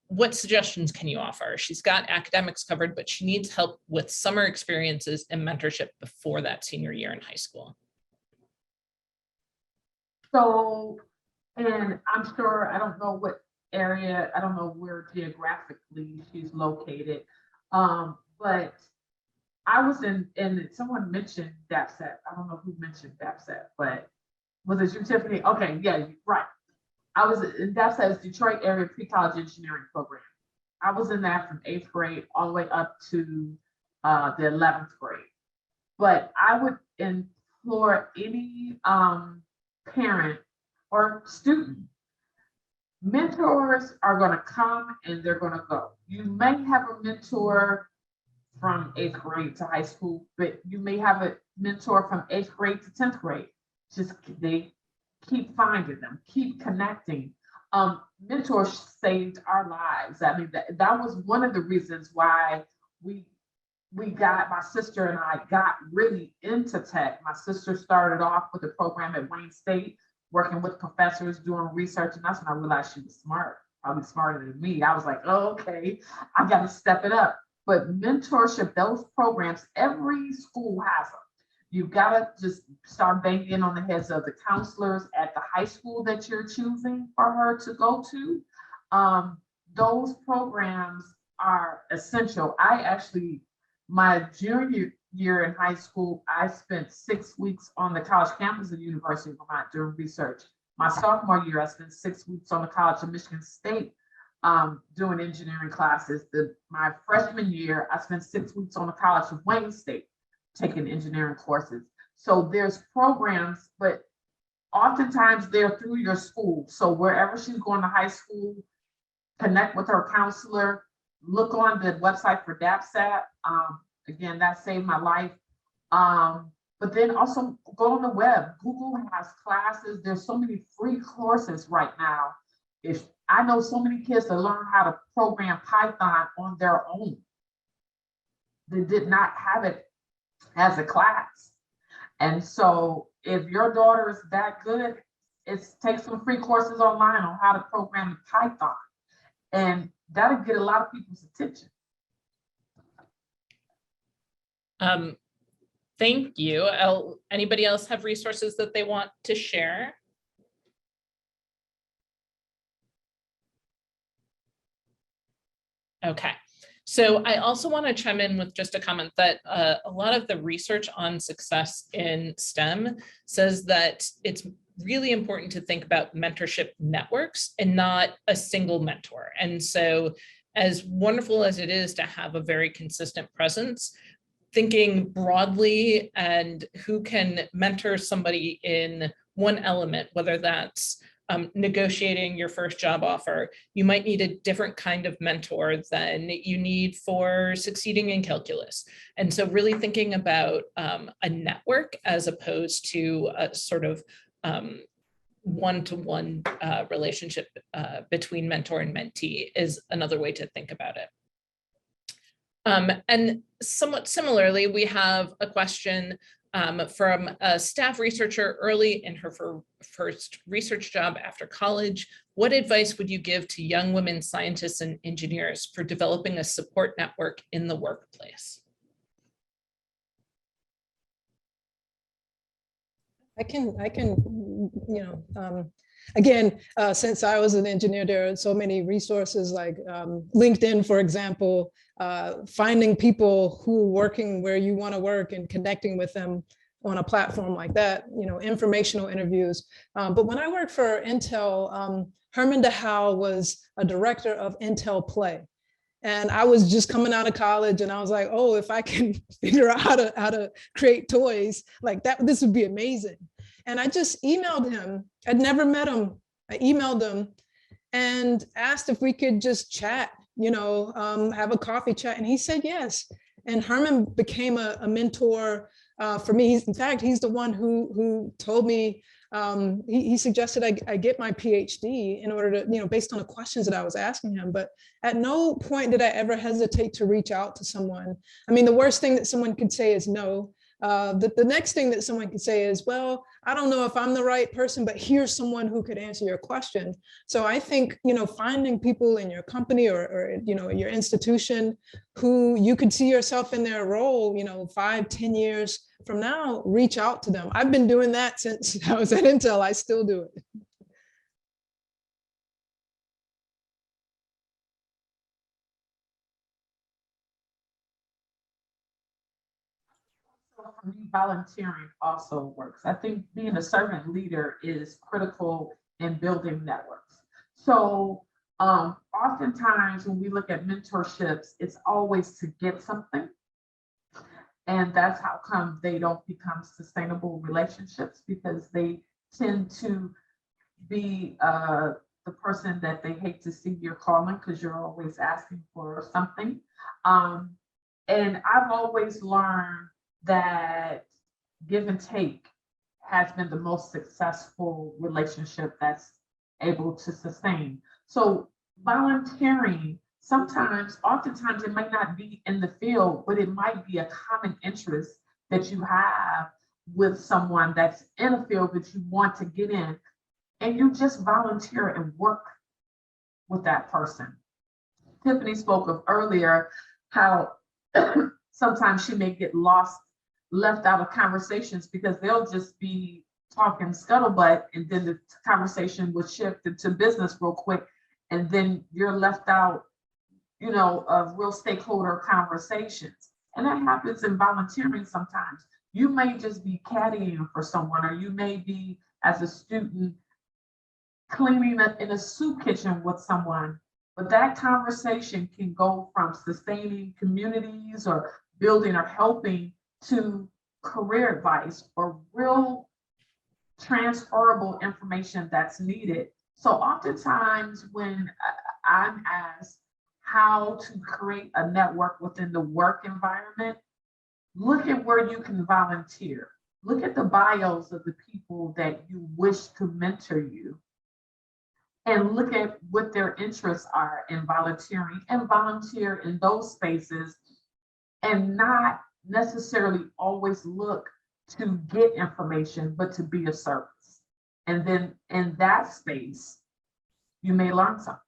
What suggestions can you offer? She's got academics covered, but she needs help with summer experiences and mentorship before that senior year in high school. So, and I'm sure, I don't know what area, I don't know where geographically she's located, but I was in someone mentioned DAPSET. I don't know who mentioned DAPSET, but was it you, Tiffany? Okay, yeah, right. I was in DAPSET's Detroit area pre-college engineering program. I was in that from 8th grade all the way up to the 11th grade. But I would implore any parent or student, mentors are going to come and they're going to go. You may have a mentor from 8th grade to high school, but you may have a mentor from 8th grade to 10th grade. Just they keep finding them, keep connecting. Mentors saved our lives. I mean, that was one of the reasons why we got, my sister and I got really into tech. My sister started off with a program at Wayne State, working with professors, doing research, and that's when I realized she was smart, probably smarter than me. I was like, oh, okay, I got to step it up. But mentorship, those programs, every school has them. You've got to just start banging on the heads of the counselors at the high school that you're choosing for her to go to. Those programs are essential. I actually, my junior year in high school, I spent 6 weeks on the college campus of the University of Vermont doing research. My sophomore year, I spent 6 weeks on the College of Michigan State doing engineering classes. My freshman year, I spent 6 weeks on the College of Wayne State taking engineering courses. So there's programs, but oftentimes they're through your school. So wherever she's going to high school, connect with her counselor, look on the website for DAPSET. Again, that saved my life. But then also go on the web. Google has classes. There's so many free courses right now. If I know so many kids that learn how to program Python on their own. They did not have it as a class. And so if your daughter is that good, take some free courses online on how to program in Python. And that'll get a lot of people's attention. Thank you. Anybody else have resources that they want to share? Okay. So I also want to chime in with just a comment that a lot of the research on success in STEM says that it's really important to think about mentorship networks and not a single mentor. And so as wonderful as it is to have a very consistent presence, thinking broadly and who can mentor somebody in one element, whether that's negotiating your first job offer, you might need a different kind of mentor than you need for succeeding in calculus. And so really thinking about a network as opposed to a sort of one-to-one relationship between mentor and mentee is another way to think about it. And somewhat similarly, we have a question from a staff researcher early in her first research job after college. What advice would you give to young women scientists and engineers for developing a support network in the workplace? I can, again, since I was an engineer, there are so many resources like LinkedIn, for example, finding people who are working where you want to work and connecting with them on a platform like that, informational interviews. But when I worked for Intel, Herman DeHow was a director of Intel Play. And I was just coming out of college and I was like, oh, if I can figure out how to create toys like that, this would be amazing. And I just emailed him. I'd never met him. I emailed him and asked if we could just chat, have a coffee chat. And he said yes. And Herman became a mentor for me. In fact, he's the one who told me, he suggested I get my PhD in order to, based on the questions that I was asking him. But at no point did I ever hesitate to reach out to someone. I mean, the worst thing that someone could say is no. The next thing that someone could say is, well, I don't know if I'm the right person, but here's someone who could answer your question. So I think, finding people in your company or your institution who you could see yourself in their role, 5, 10 years from now, reach out to them. I've been doing that since I was at Intel. I still do it. For me, volunteering also works. I think being a servant leader is critical in building networks. So oftentimes when we look at mentorships, it's always to get something. And that's how come they don't become sustainable relationships, because they tend to be the person that they hate to see you're calling because you're always asking for something. And I've always learned that give and take has been the most successful relationship that's able to sustain. So volunteering, oftentimes it might not be in the field, but it might be a common interest that you have with someone that's in a field that you want to get in, and you just volunteer and work with that person. Tiffani spoke of earlier how sometimes she may get left out of conversations because they'll just be talking scuttlebutt, and then the conversation will shift into business real quick, and then you're left out, of real stakeholder conversations. And that happens in volunteering sometimes. You may just be caddying for someone, or you may be, as a student, cleaning up in a soup kitchen with someone, but that conversation can go from sustaining communities or building or helping to career advice or real transferable information that's needed. So oftentimes when I'm asked how to create a network within the work environment, look at where you can volunteer. Look at the bios of the people that you wish to mentor you, and look at what their interests are in volunteering, and volunteer in those spaces, and not necessarily always look to get information, but to be of service. And then in that space, you may learn something.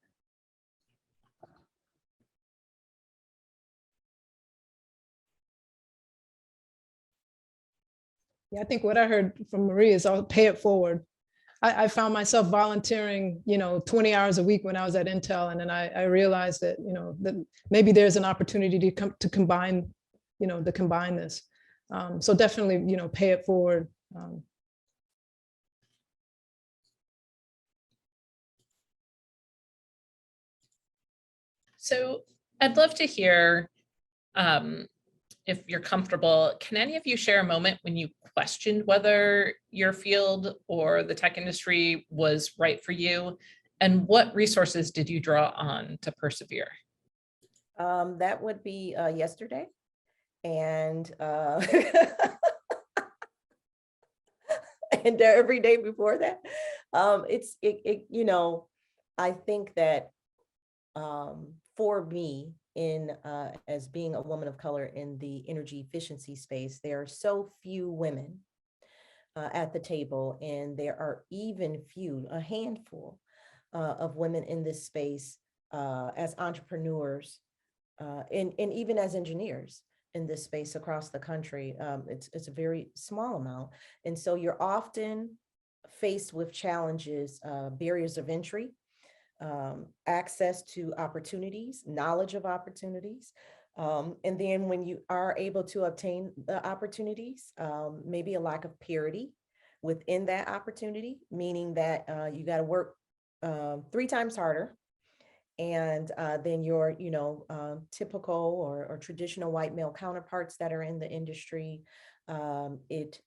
Yeah, I think what I heard from Marie is I'll pay it forward. I found myself volunteering, 20 hours a week when I was at Intel. And then I realized that, that maybe there's an opportunity to combine, this. So definitely, pay it forward. So I'd love to hear, if you're comfortable, can any of you share a moment when you questioned whether your field or the tech industry was right for you? And what resources did you draw on to persevere? That would be yesterday. And and every day before that. I think that for me, as being a woman of color in the energy efficiency space, there are so few women at the table, and there are even a handful of women in this space as entrepreneurs and even as engineers in this space across the country. It's a very small amount. And so you're often faced with challenges, barriers of entry, access to opportunities, knowledge of opportunities. And then when you are able to obtain the opportunities, maybe a lack of parity within that opportunity, meaning that you got to work 3 times harder. And then your, typical or traditional white male counterparts that are in the industry, it's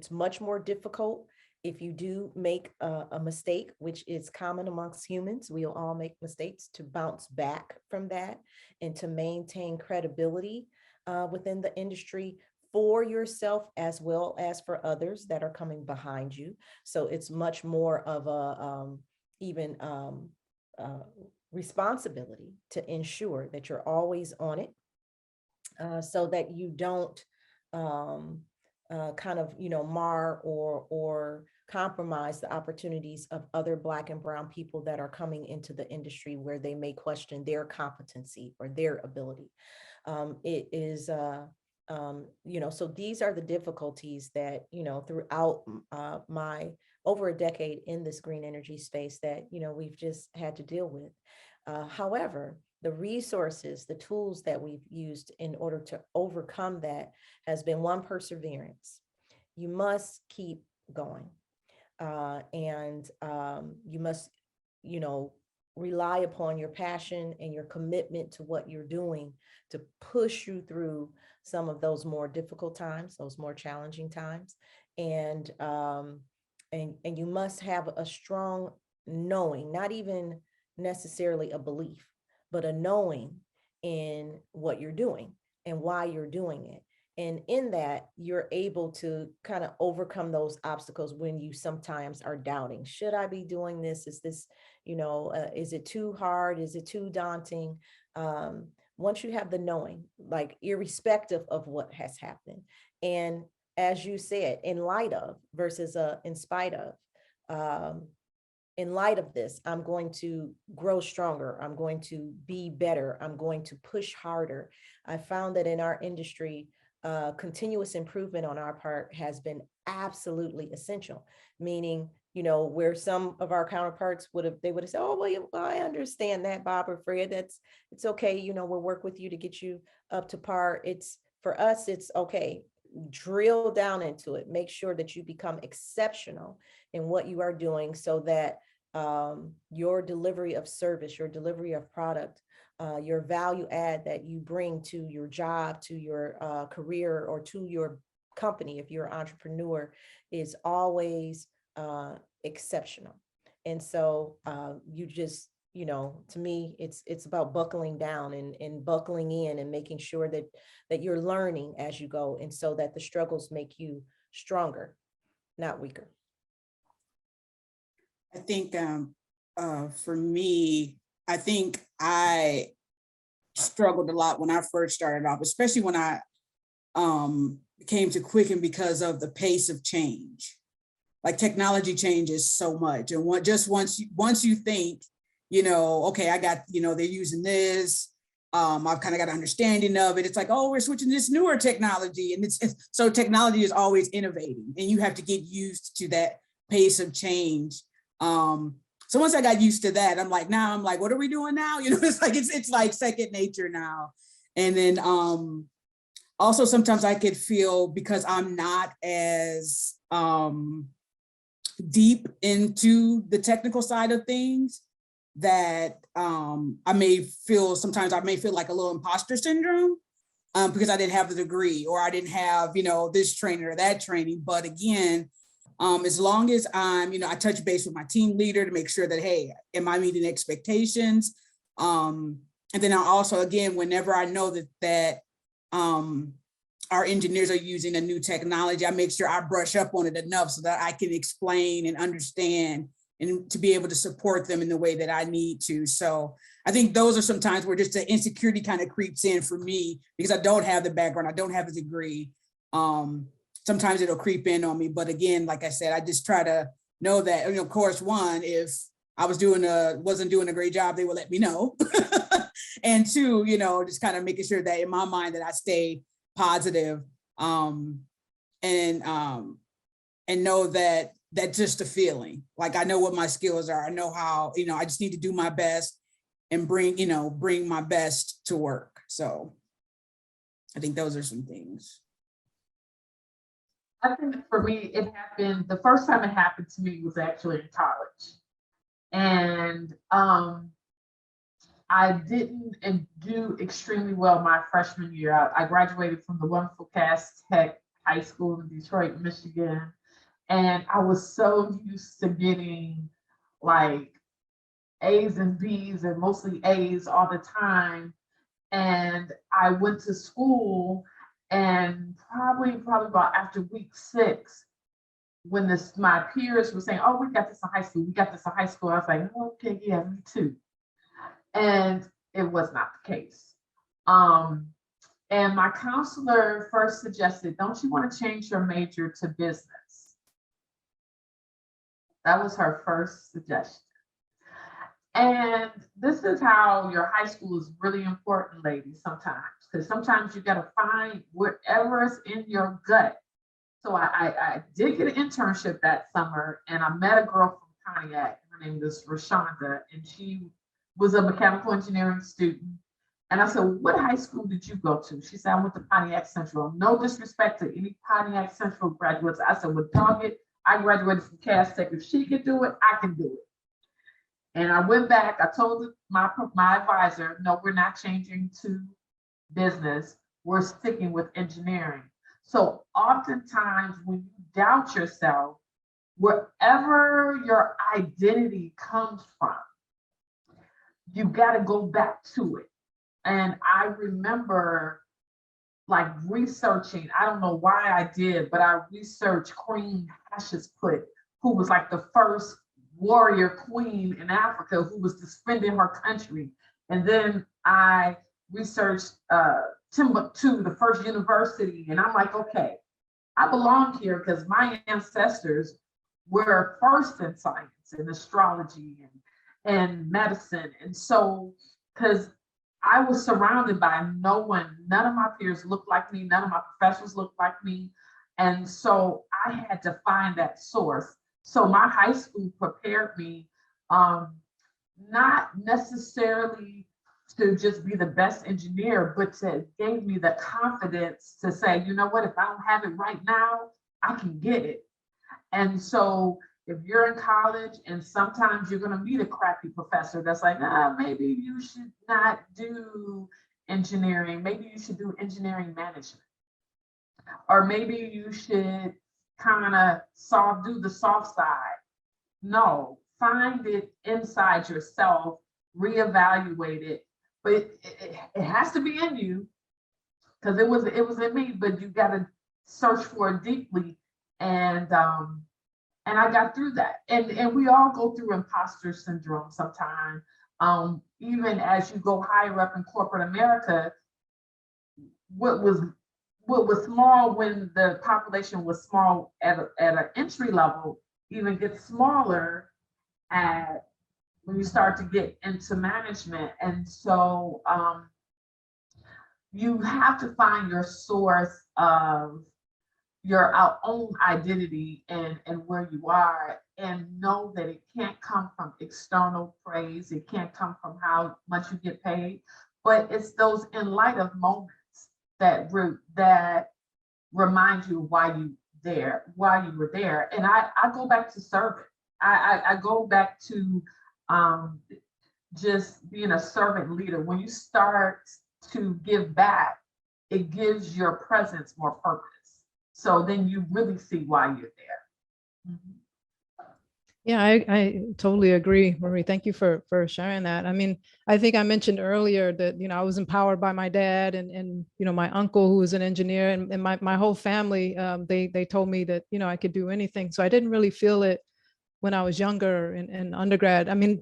much more difficult if you do make a mistake, which is common amongst humans. We'll all make mistakes, to bounce back from that and to maintain credibility within the industry for yourself as well as for others that are coming behind you. So it's much more of a responsibility to ensure that you're always on it, so that you don't mar or compromise the opportunities of other Black and brown people that are coming into the industry, where they may question their competency or their ability. It is, so these are the difficulties that, throughout my over a decade in this green energy space that, we've just had to deal with. However, the resources, the tools that we've used in order to overcome that has been, one, perseverance. You must keep going. And you must, rely upon your passion and your commitment to what you're doing to push you through some of those more difficult times, those more challenging times. And you must have a strong knowing, not even necessarily a belief, but a knowing in what you're doing and why you're doing it. And in that, you're able to kind of overcome those obstacles when you sometimes are doubting, should I be doing this? Is this, is it too hard? Is it too daunting? Once you have the knowing, like irrespective of what has happened. And as you said, in light of versus in spite of, in light of this, I'm going to grow stronger. I'm going to be better. I'm going to push harder. I found that in our industry, continuous improvement on our part has been absolutely essential, meaning, where some of our counterparts would have said, oh, well, I understand that, Bob or Fred, it's okay. We'll work with you to get you up to par. For us, it's okay. Drill down into it. Make sure that you become exceptional in what you are doing, so that your delivery of service, your delivery of product, your value add that you bring to your job, to your career, or to your company, if you're an entrepreneur, is always exceptional. And so you just, to me, it's about buckling down and buckling in and making sure that you're learning as you go, and so that the struggles make you stronger, not weaker. I think for me, I think I struggled a lot when I first started off, especially when I came to Quicken, because of the pace of change. Like, technology changes so much, and once you think, okay, I got, they're using this, I've kind of got an understanding of it. It's like, oh, we're switching to this newer technology, and so technology is always innovating, and you have to get used to that pace of change. So once I got used to that, I'm like, what are we doing now? You know, it's like second nature now. And then also sometimes I could feel, because I'm not as deep into the technical side of things, that I may feel like a little imposter syndrome because I didn't have the degree, or I didn't have, this training or that training. But again, as long as I'm, I touch base with my team leader to make sure that, hey, am I meeting expectations? And then I also, again, whenever I know that our engineers are using a new technology, I make sure I brush up on it enough so that I can explain and understand and to be able to support them in the way that I need to. So I think those are some times where just the insecurity kind of creeps in for me, because I don't have the background, I don't have the degree. Sometimes it'll creep in on me. But again, like I said, I just try to know that, of course, one, if I wasn't doing a great job, they will let me know. And two, just kind of making sure that in my mind that I stay positive, and know that that's just a feeling. Like, I know what my skills are. I know how, I just need to do my best and bring my best to work. So I think those are some things. I think for me, it happened, the first time it happened to me was actually in college. And I didn't do extremely well my freshman year. I graduated from the wonderful Cass Tech High School in Detroit, Michigan. And I was so used to getting like A's and B's and mostly A's all the time. And I went to school, and probably about after week 6, when my peers were saying, oh, we got this in high school, I was like, oh, okay, yeah, me too. And it was not the case. And my counselor first suggested, don't you want to change your major to business? That was her first suggestion. And this is how your high school is really important, ladies, sometimes, because sometimes you got to find whatever's in your gut. So I did get an internship that summer, and I met a girl from Pontiac. Her name was Rashonda, and she was a mechanical engineering student. And I said, what high school did you go to? She said, I went to Pontiac Central. No disrespect to any Pontiac Central graduates. I said, well, dog it, I graduated from Cass Tech. If she can do it, I can do it. And I went back, I told my advisor, no, we're not changing to business. We're sticking with engineering. So oftentimes when you doubt yourself, wherever your identity comes from, you got to go back to it. And I remember like researching, I don't know why I did, but I researched Queen Hatshepsut, who was like the first warrior queen in Africa who was defending her country. And then I researched Timbuktu, the first university. And I'm like, okay, I belong here because my ancestors were first in science and astrology and medicine. And so, because I was surrounded by none of my peers looked like me, none of my professors looked like me. And so I had to find that source. So my high school prepared me, not necessarily to just be the best engineer, but gave me the confidence to say, you know what, if I don't have it right now, I can get it. And so if you're in college and sometimes you're going to meet a crappy professor that's like, maybe you should not do engineering, maybe you should do engineering management, or maybe you should kind of do the soft side. No, find it inside yourself, reevaluate it, but it has to be in you, because it was in me, but you got to search for it deeply. And I got through that. And we all go through imposter syndrome sometimes. Even as you go higher up in corporate America, what was small when the population was small at an entry level even gets smaller when you start to get into management. And so you have to find your source of your our own identity and where you are, and know that it can't come from external praise. It can't come from how much you get paid, but it's those in light of moments that remind you why you were there. And I go back to serving. I go back to just being a servant leader. When you start to give back, it gives your presence more purpose. So then you really see why you're there. Yeah, I totally agree, Marie. Thank you for sharing that. I mean, I think I mentioned earlier that, you know, I was empowered by my dad and you know, my uncle who was an engineer, and my whole family, they told me that, you know, I could do anything. So I didn't really feel it when I was younger in undergrad. I mean,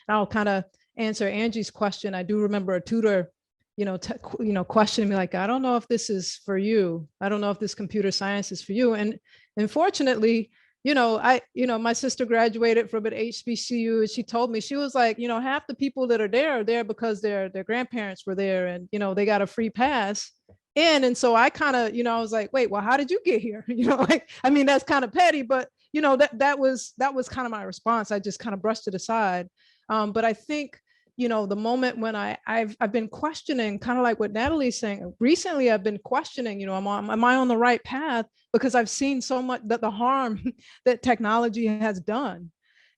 I'll kind of answer Angie's question. I do remember a tutor, you know, questioning me like, I don't know if this is for you. I don't know if this computer science is for you. And fortunately, you know, my sister graduated from an HBCU, and she told me, she was like, you know, half the people that are there because their grandparents were there, and, you know, they got a free pass in. And so I kind of, you know, I was like, wait, well, how did you get here? You know, like, I mean, that's kind of petty, but, you know, that was kind of my response. I just kind of brushed it aside. But I think, you know, the moment when I've been questioning, kind of like what Natalie's saying, recently I've been questioning, you know, am I on the right path? Because I've seen so much that the harm that technology has done.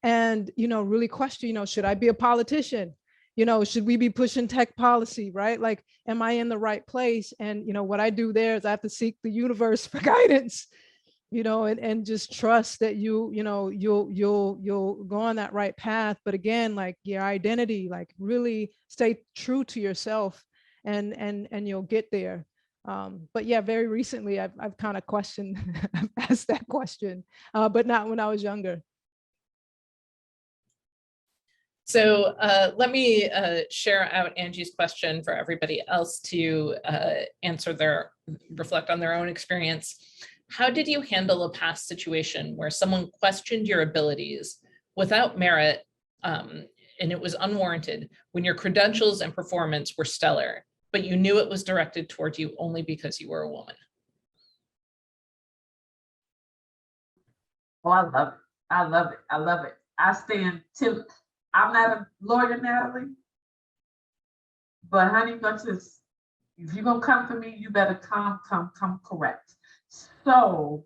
And, you know, really question, you know, should I be a politician? You know, should we be pushing tech policy, right? Like, am I in the right place? And, you know, what I do there is I have to seek the universe for guidance, you know, and just trust that you'll go on that right path. But again, like your identity, like really stay true to yourself, and you'll get there. But yeah, very recently I've kind of questioned, I've asked that question, but not when I was younger. So let me share out Angie's question for everybody else to reflect on their own experience. How did you handle a past situation where someone questioned your abilities without merit, and it was unwarranted, when your credentials and performance were stellar, but you knew it was directed toward you only because you were a woman? Oh, I love it. I love it. I love it. I stand to, I'm not a lawyer, Natalie, but honey, just, if you're gonna come for me, you better come correct. So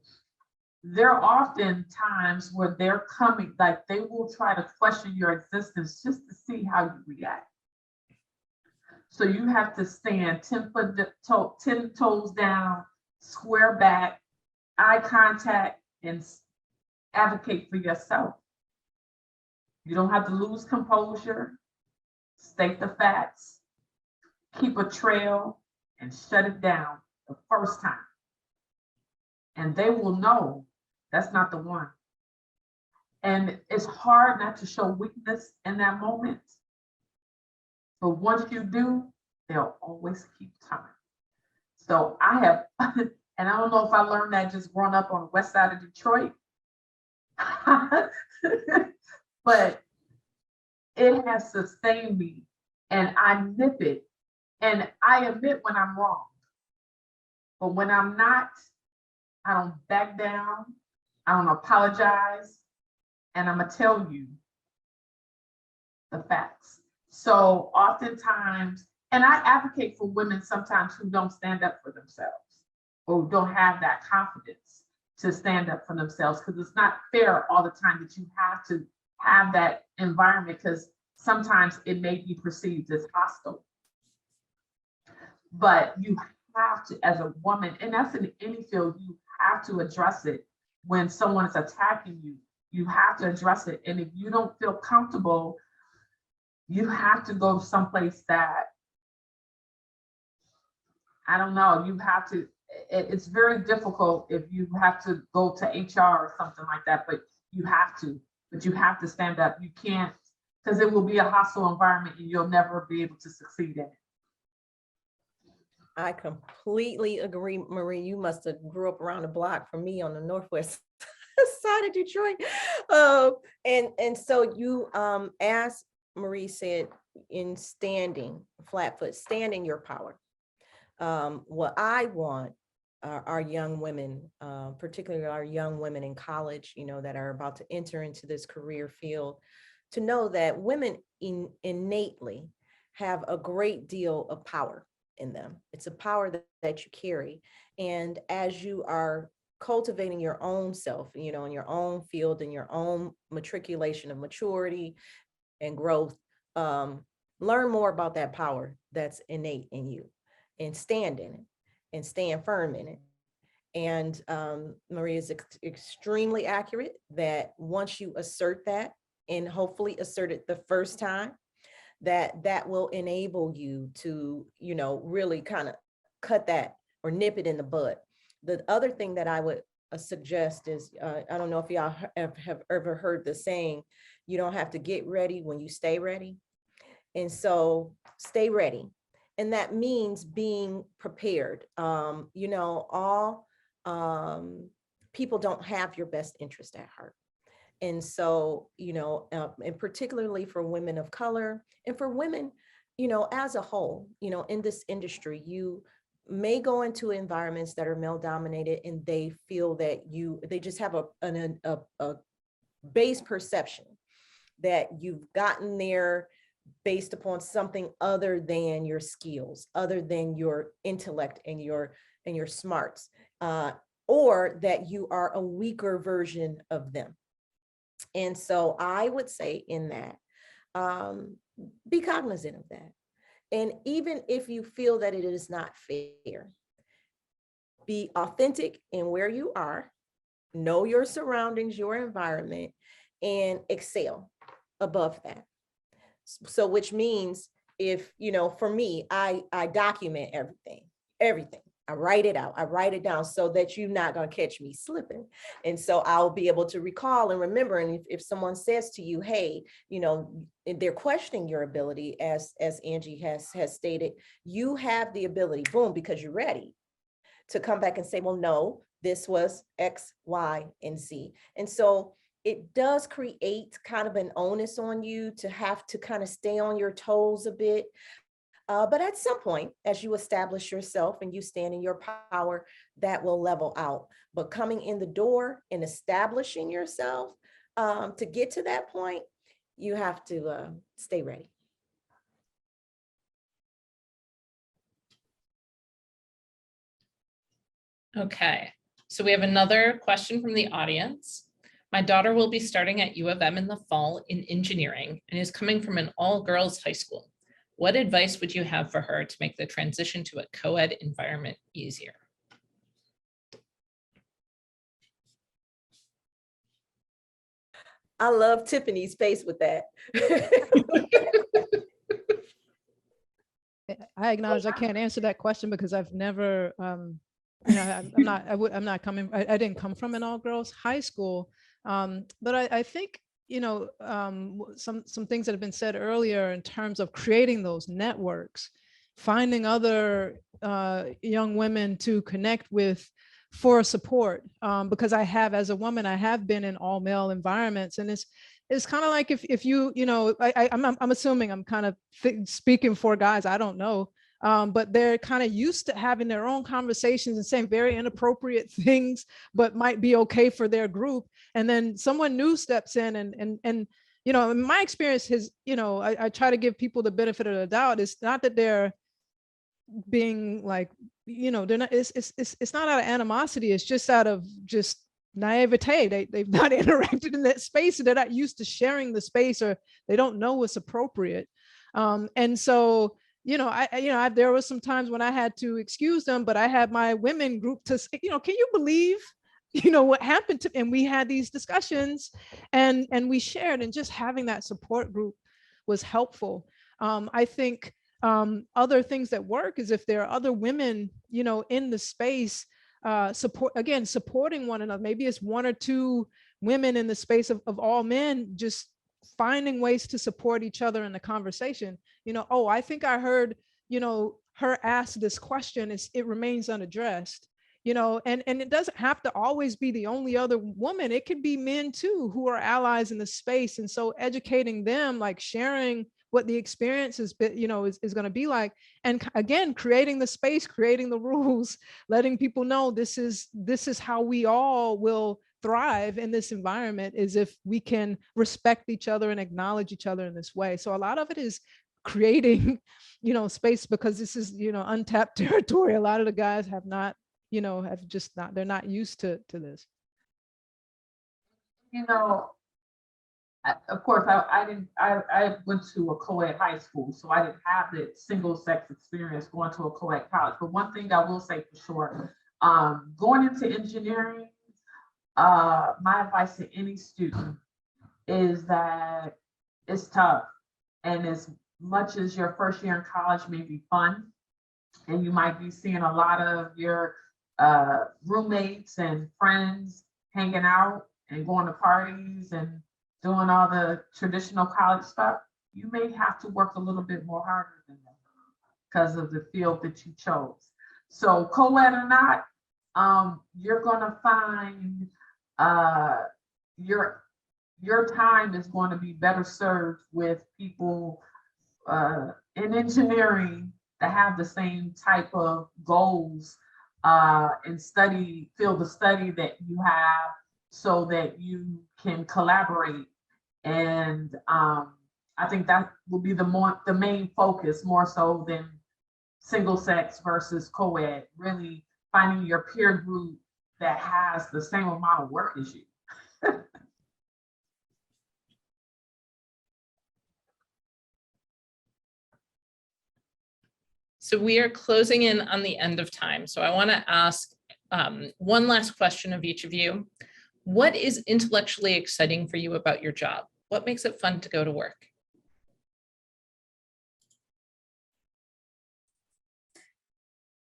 there are often times where they're coming, like they will try to question your existence just to see how you react. So you have to stand 10 toes down, square back, eye contact, and advocate for yourself. You don't have to lose composure, state the facts, keep a trail, and shut it down the first time. And they will know that's not the one. And it's hard not to show weakness in that moment. But once you do, they'll always keep coming. So I have, and I don't know if I learned that just growing up on the west side of Detroit, but it has sustained me, and I nip it. And I admit when I'm wrong. But when I'm not, I don't back down, I don't apologize, and I'm gonna tell you the facts. So oftentimes, and I advocate for women sometimes who don't stand up for themselves or don't have that confidence to stand up for themselves, because it's not fair all the time that you have to have that environment, because sometimes it may be perceived as hostile. But you have to, as a woman, and that's in any field, you have to address it. When someone is attacking you, you have to address it. And if you don't feel comfortable, you have to go someplace that, I don't know, you have to, it's very difficult if you have to go to HR or something like that, but you have to stand up. You can't, because it will be a hostile environment and you'll never be able to succeed in it. I completely agree, Marie. You must have grew up around the block from me on the northwest side of Detroit. And so you asked, Marie said, in standing, flat foot, stand in your power. What I want our young women, particularly our young women in college, that are about to enter into this career field, to know that women innately have a great deal of power in them. It's a power that you carry. And as you are cultivating your own self, in your own field, in your own matriculation of maturity and growth, learn more about that power that's innate in you and stand in it and stand firm in it. And Maria is extremely accurate that once you assert that, and hopefully assert it the first time, that will enable you to, really kind of cut that or nip it in the bud. The other thing that I would suggest is, I don't know if y'all have ever heard the saying, you don't have to get ready when you stay ready. And so stay ready. And that means being prepared. All people don't have your best interest at heart. And so, and particularly for women of color and for women, as a whole, in this industry, you may go into environments that are male dominated and they feel that they just have a base perception that you've gotten there based upon something other than your skills, other than your intellect and your smarts, or that you are a weaker version of them. And so I would say in that, be cognizant of that. And even if you feel that it is not fair, be authentic in where you are, know your surroundings, your environment, and excel above that. So which means if, for me, I document everything. I write it out. I write it down so that you're not going to catch me slipping. And so I'll be able to recall and remember. And if someone says to you, hey, they're questioning your ability, as Angie has stated, you have the ability, boom, because you're ready to come back and say, well, no, this was X, Y, and Z. And so it does create kind of an onus on you to have to kind of stay on your toes a bit. But at some point, as you establish yourself and you stand in your power, that will level out. But coming in the door and establishing yourself, to get to that point, you have to stay ready. Okay, so we have another question from the audience. My daughter will be starting at U of M in the fall in engineering and is coming from an all-girls high school. What advice would you have for her to make the transition to a co-ed environment easier? I love Tiffany's face with that. I acknowledge I can't answer that question because I've never, I'm not coming, I didn't come from an all-girls high school. But I think, some things that have been said earlier in terms of creating those networks, finding other young women to connect with for support, because I have, as a woman, I have been in all male environments, and it's kind of like if you, I'm assuming I'm kind of speaking for guys, I don't know. But they're kind of used to having their own conversations and saying very inappropriate things, but might be okay for their group. And then someone new steps in and in my experience has, I try to give people the benefit of the doubt. It's not that they're being like, they're not, it's not out of animosity. It's just out of just naivete. They've not interacted in that space, and they're not used to sharing the space, or they don't know what's appropriate. And so, there was some times when I had to excuse them, but I had my women group to, can you believe, what happened to, and we had these discussions and we shared, and just having that support group was helpful. I think other things that work is if there are other women, in the space, supporting one another. Maybe it's one or two women in the space of all men, just finding ways to support each other in the conversation. Oh, I think I heard, her ask this question, it remains unaddressed, and it doesn't have to always be the only other woman. It could be men too, who are allies in the space. And so educating them, like sharing what the experience is, is going to be like. And again, creating the space, creating the rules, letting people know this is how we all will thrive in this environment, is if we can respect each other and acknowledge each other in this way. So a lot of it is creating, space, because this is, untapped territory. A lot of the guys have not, they're not used to this. Of course, I went to a co-ed high school, so I didn't have the single sex experience going to a co-ed college. But one thing I will say for sure, going into engineering, my advice to any student is that it's tough. And as much as your first year in college may be fun, and you might be seeing a lot of your roommates and friends hanging out and going to parties and doing all the traditional college stuff, you may have to work a little bit more harder than that because of the field that you chose. So co-ed or not, you're gonna find your time is going to be better served with people in engineering that have the same type of goals and field of study that you have, so that you can collaborate. And I think that will be the main focus, more so than single sex versus co-ed, really finding your peer group that has the same amount of work as you. So we are closing in on the end of time. So I want to ask one last question of each of you. What is intellectually exciting for you about your job? What makes it fun to go to work?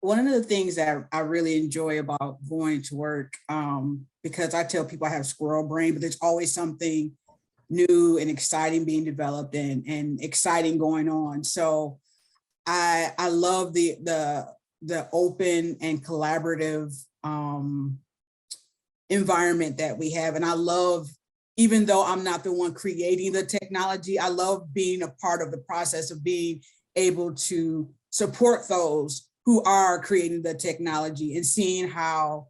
One of the things that I really enjoy about going to work, because I tell people I have squirrel brain, but there's always something new and exciting being developed and exciting going on. So I love the open and collaborative environment that we have. And I love, even though I'm not the one creating the technology, I love being a part of the process of being able to support those who are creating the technology and seeing how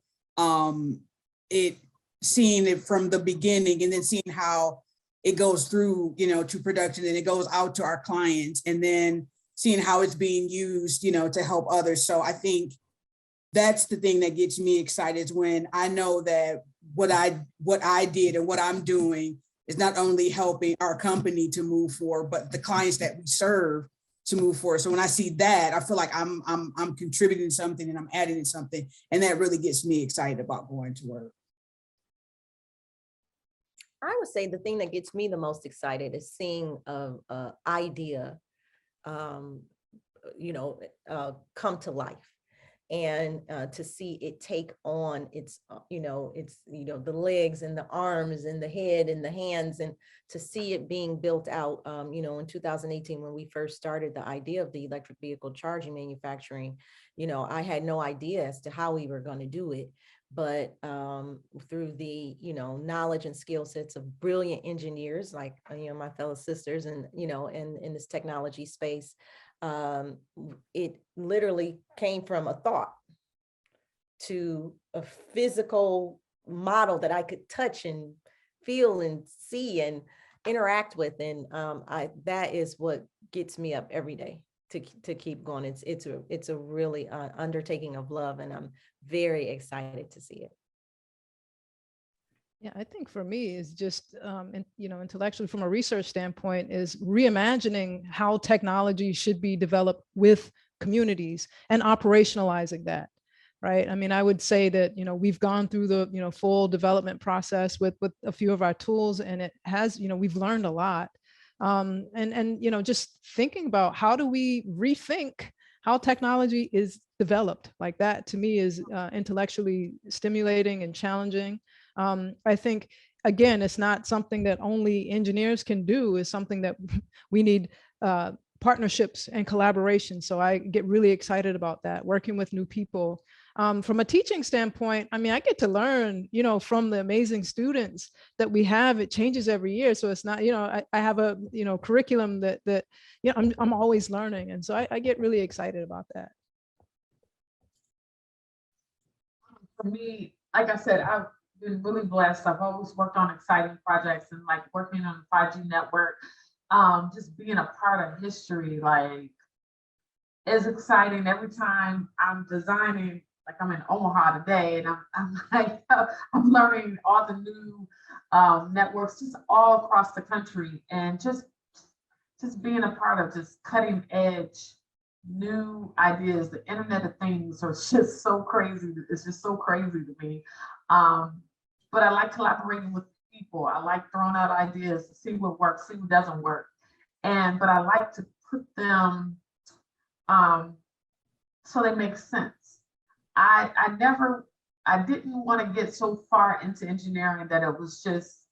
seeing it from the beginning, and then seeing how it goes through, to production, and it goes out to our clients, and then seeing how it's being used, to help others. So I think that's the thing that gets me excited, is when I know that what I did and what I'm doing is not only helping our company to move forward, but the clients that we serve to move forward. So when I see that, I feel like I'm contributing something and I'm adding something, and that really gets me excited about going to work. I would say the thing that gets me the most excited is seeing an idea, come to life, and to see it take on its, the legs and the arms and the head and the hands, and to see it being built out. In 2018, when we first started the idea of the electric vehicle charging manufacturing, I had no idea as to how we were going to do it. But through the, knowledge and skill sets of brilliant engineers like, my fellow sisters, and, in this technology space, it literally came from a thought to a physical model that I could touch and feel and see and interact with. And that is what gets me up every day to keep going. It's a really undertaking of love, and I'm very excited to see it. Yeah, I think for me is just, intellectually from a research standpoint, is reimagining how technology should be developed with communities and operationalizing that, right? I mean, I would say that, we've gone through the, full development process with a few of our tools, and it has, we've learned a lot. And just thinking about how do we rethink how technology is developed, like that to me is intellectually stimulating and challenging. I think, again, it's not something that only engineers can do. It's something that we need partnerships and collaboration. So I get really excited about that, working with new people. From a teaching standpoint, I mean, I get to learn, you know, from the amazing students that we have. It changes every year. So it's not, you know, I have a, you know, curriculum that you know, I'm always learning. And so I get really excited about that. For me, like I said, I've been really blessed. I've always worked on exciting projects and like working on the 5G network, just being a part of history, like is exciting. Every time I'm designing, like I'm in Omaha today, and I'm like, I'm learning all the new networks just all across the country, and just being a part of just cutting edge new ideas. The Internet of Things are just so crazy. It's just so crazy to me. But I like collaborating with people. I like throwing out ideas to see what works, see what doesn't work. But I like to put them so they make sense. I didn't want to get so far into engineering that it was just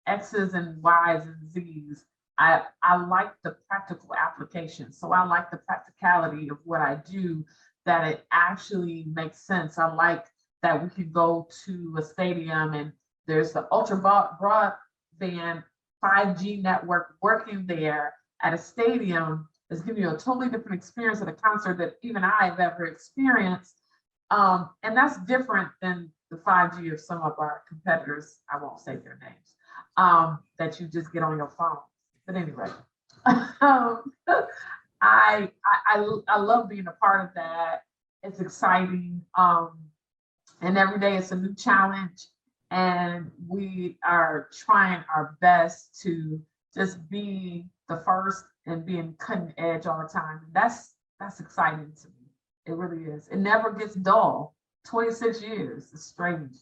X's and Y's and Z's. I like the practical application. So I like the practicality of what I do, that it actually makes sense. I like that we could go to a stadium and there's the ultra broadband 5G network working there at a stadium is giving you a totally different experience at a concert that even I've ever experienced. And that's different than the 5G of some of our competitors, I won't say their names, that you just get on your phone. But anyway, I love being a part of that. It's exciting. And every day it's a new challenge. And we are trying our best to just be the first and being cutting edge all the time. And that's exciting to me. It really is. It never gets dull. 26 years, it's strange.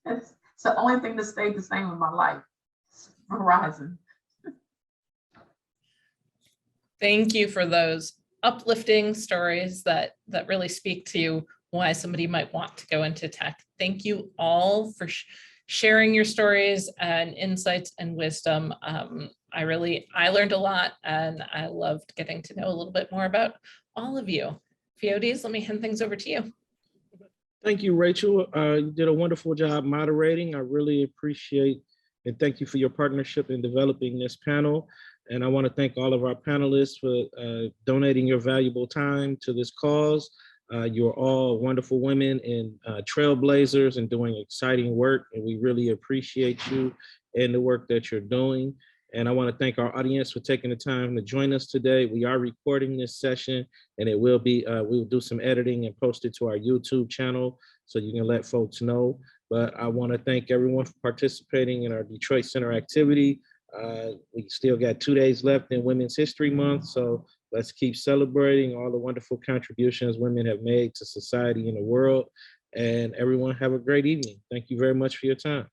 It's the only thing that stayed the same in my life. Verizon. Thank you for those uplifting stories that really speak to why somebody might want to go into tech. Thank you all for sharing your stories and insights and wisdom. I learned a lot, and I loved getting to know a little bit more about all of you. Fiodes, let me hand things over to you. Thank you, Rachel. You did a wonderful job moderating. I really appreciate and thank you for your partnership in developing this panel. And I want to thank all of our panelists for donating your valuable time to this cause. You're all wonderful women and trailblazers and doing exciting work. And we really appreciate you and the work that you're doing. And I want to thank our audience for taking the time to join us today. We are recording this session, and it will be, we'll do some editing and post it to our YouTube channel so you can let folks know. But I want to thank everyone for participating in our Detroit Center activity. We still got 2 days left in Women's History Month, so let's keep celebrating all the wonderful contributions women have made to society and the world. And everyone have a great evening. Thank you very much for your time.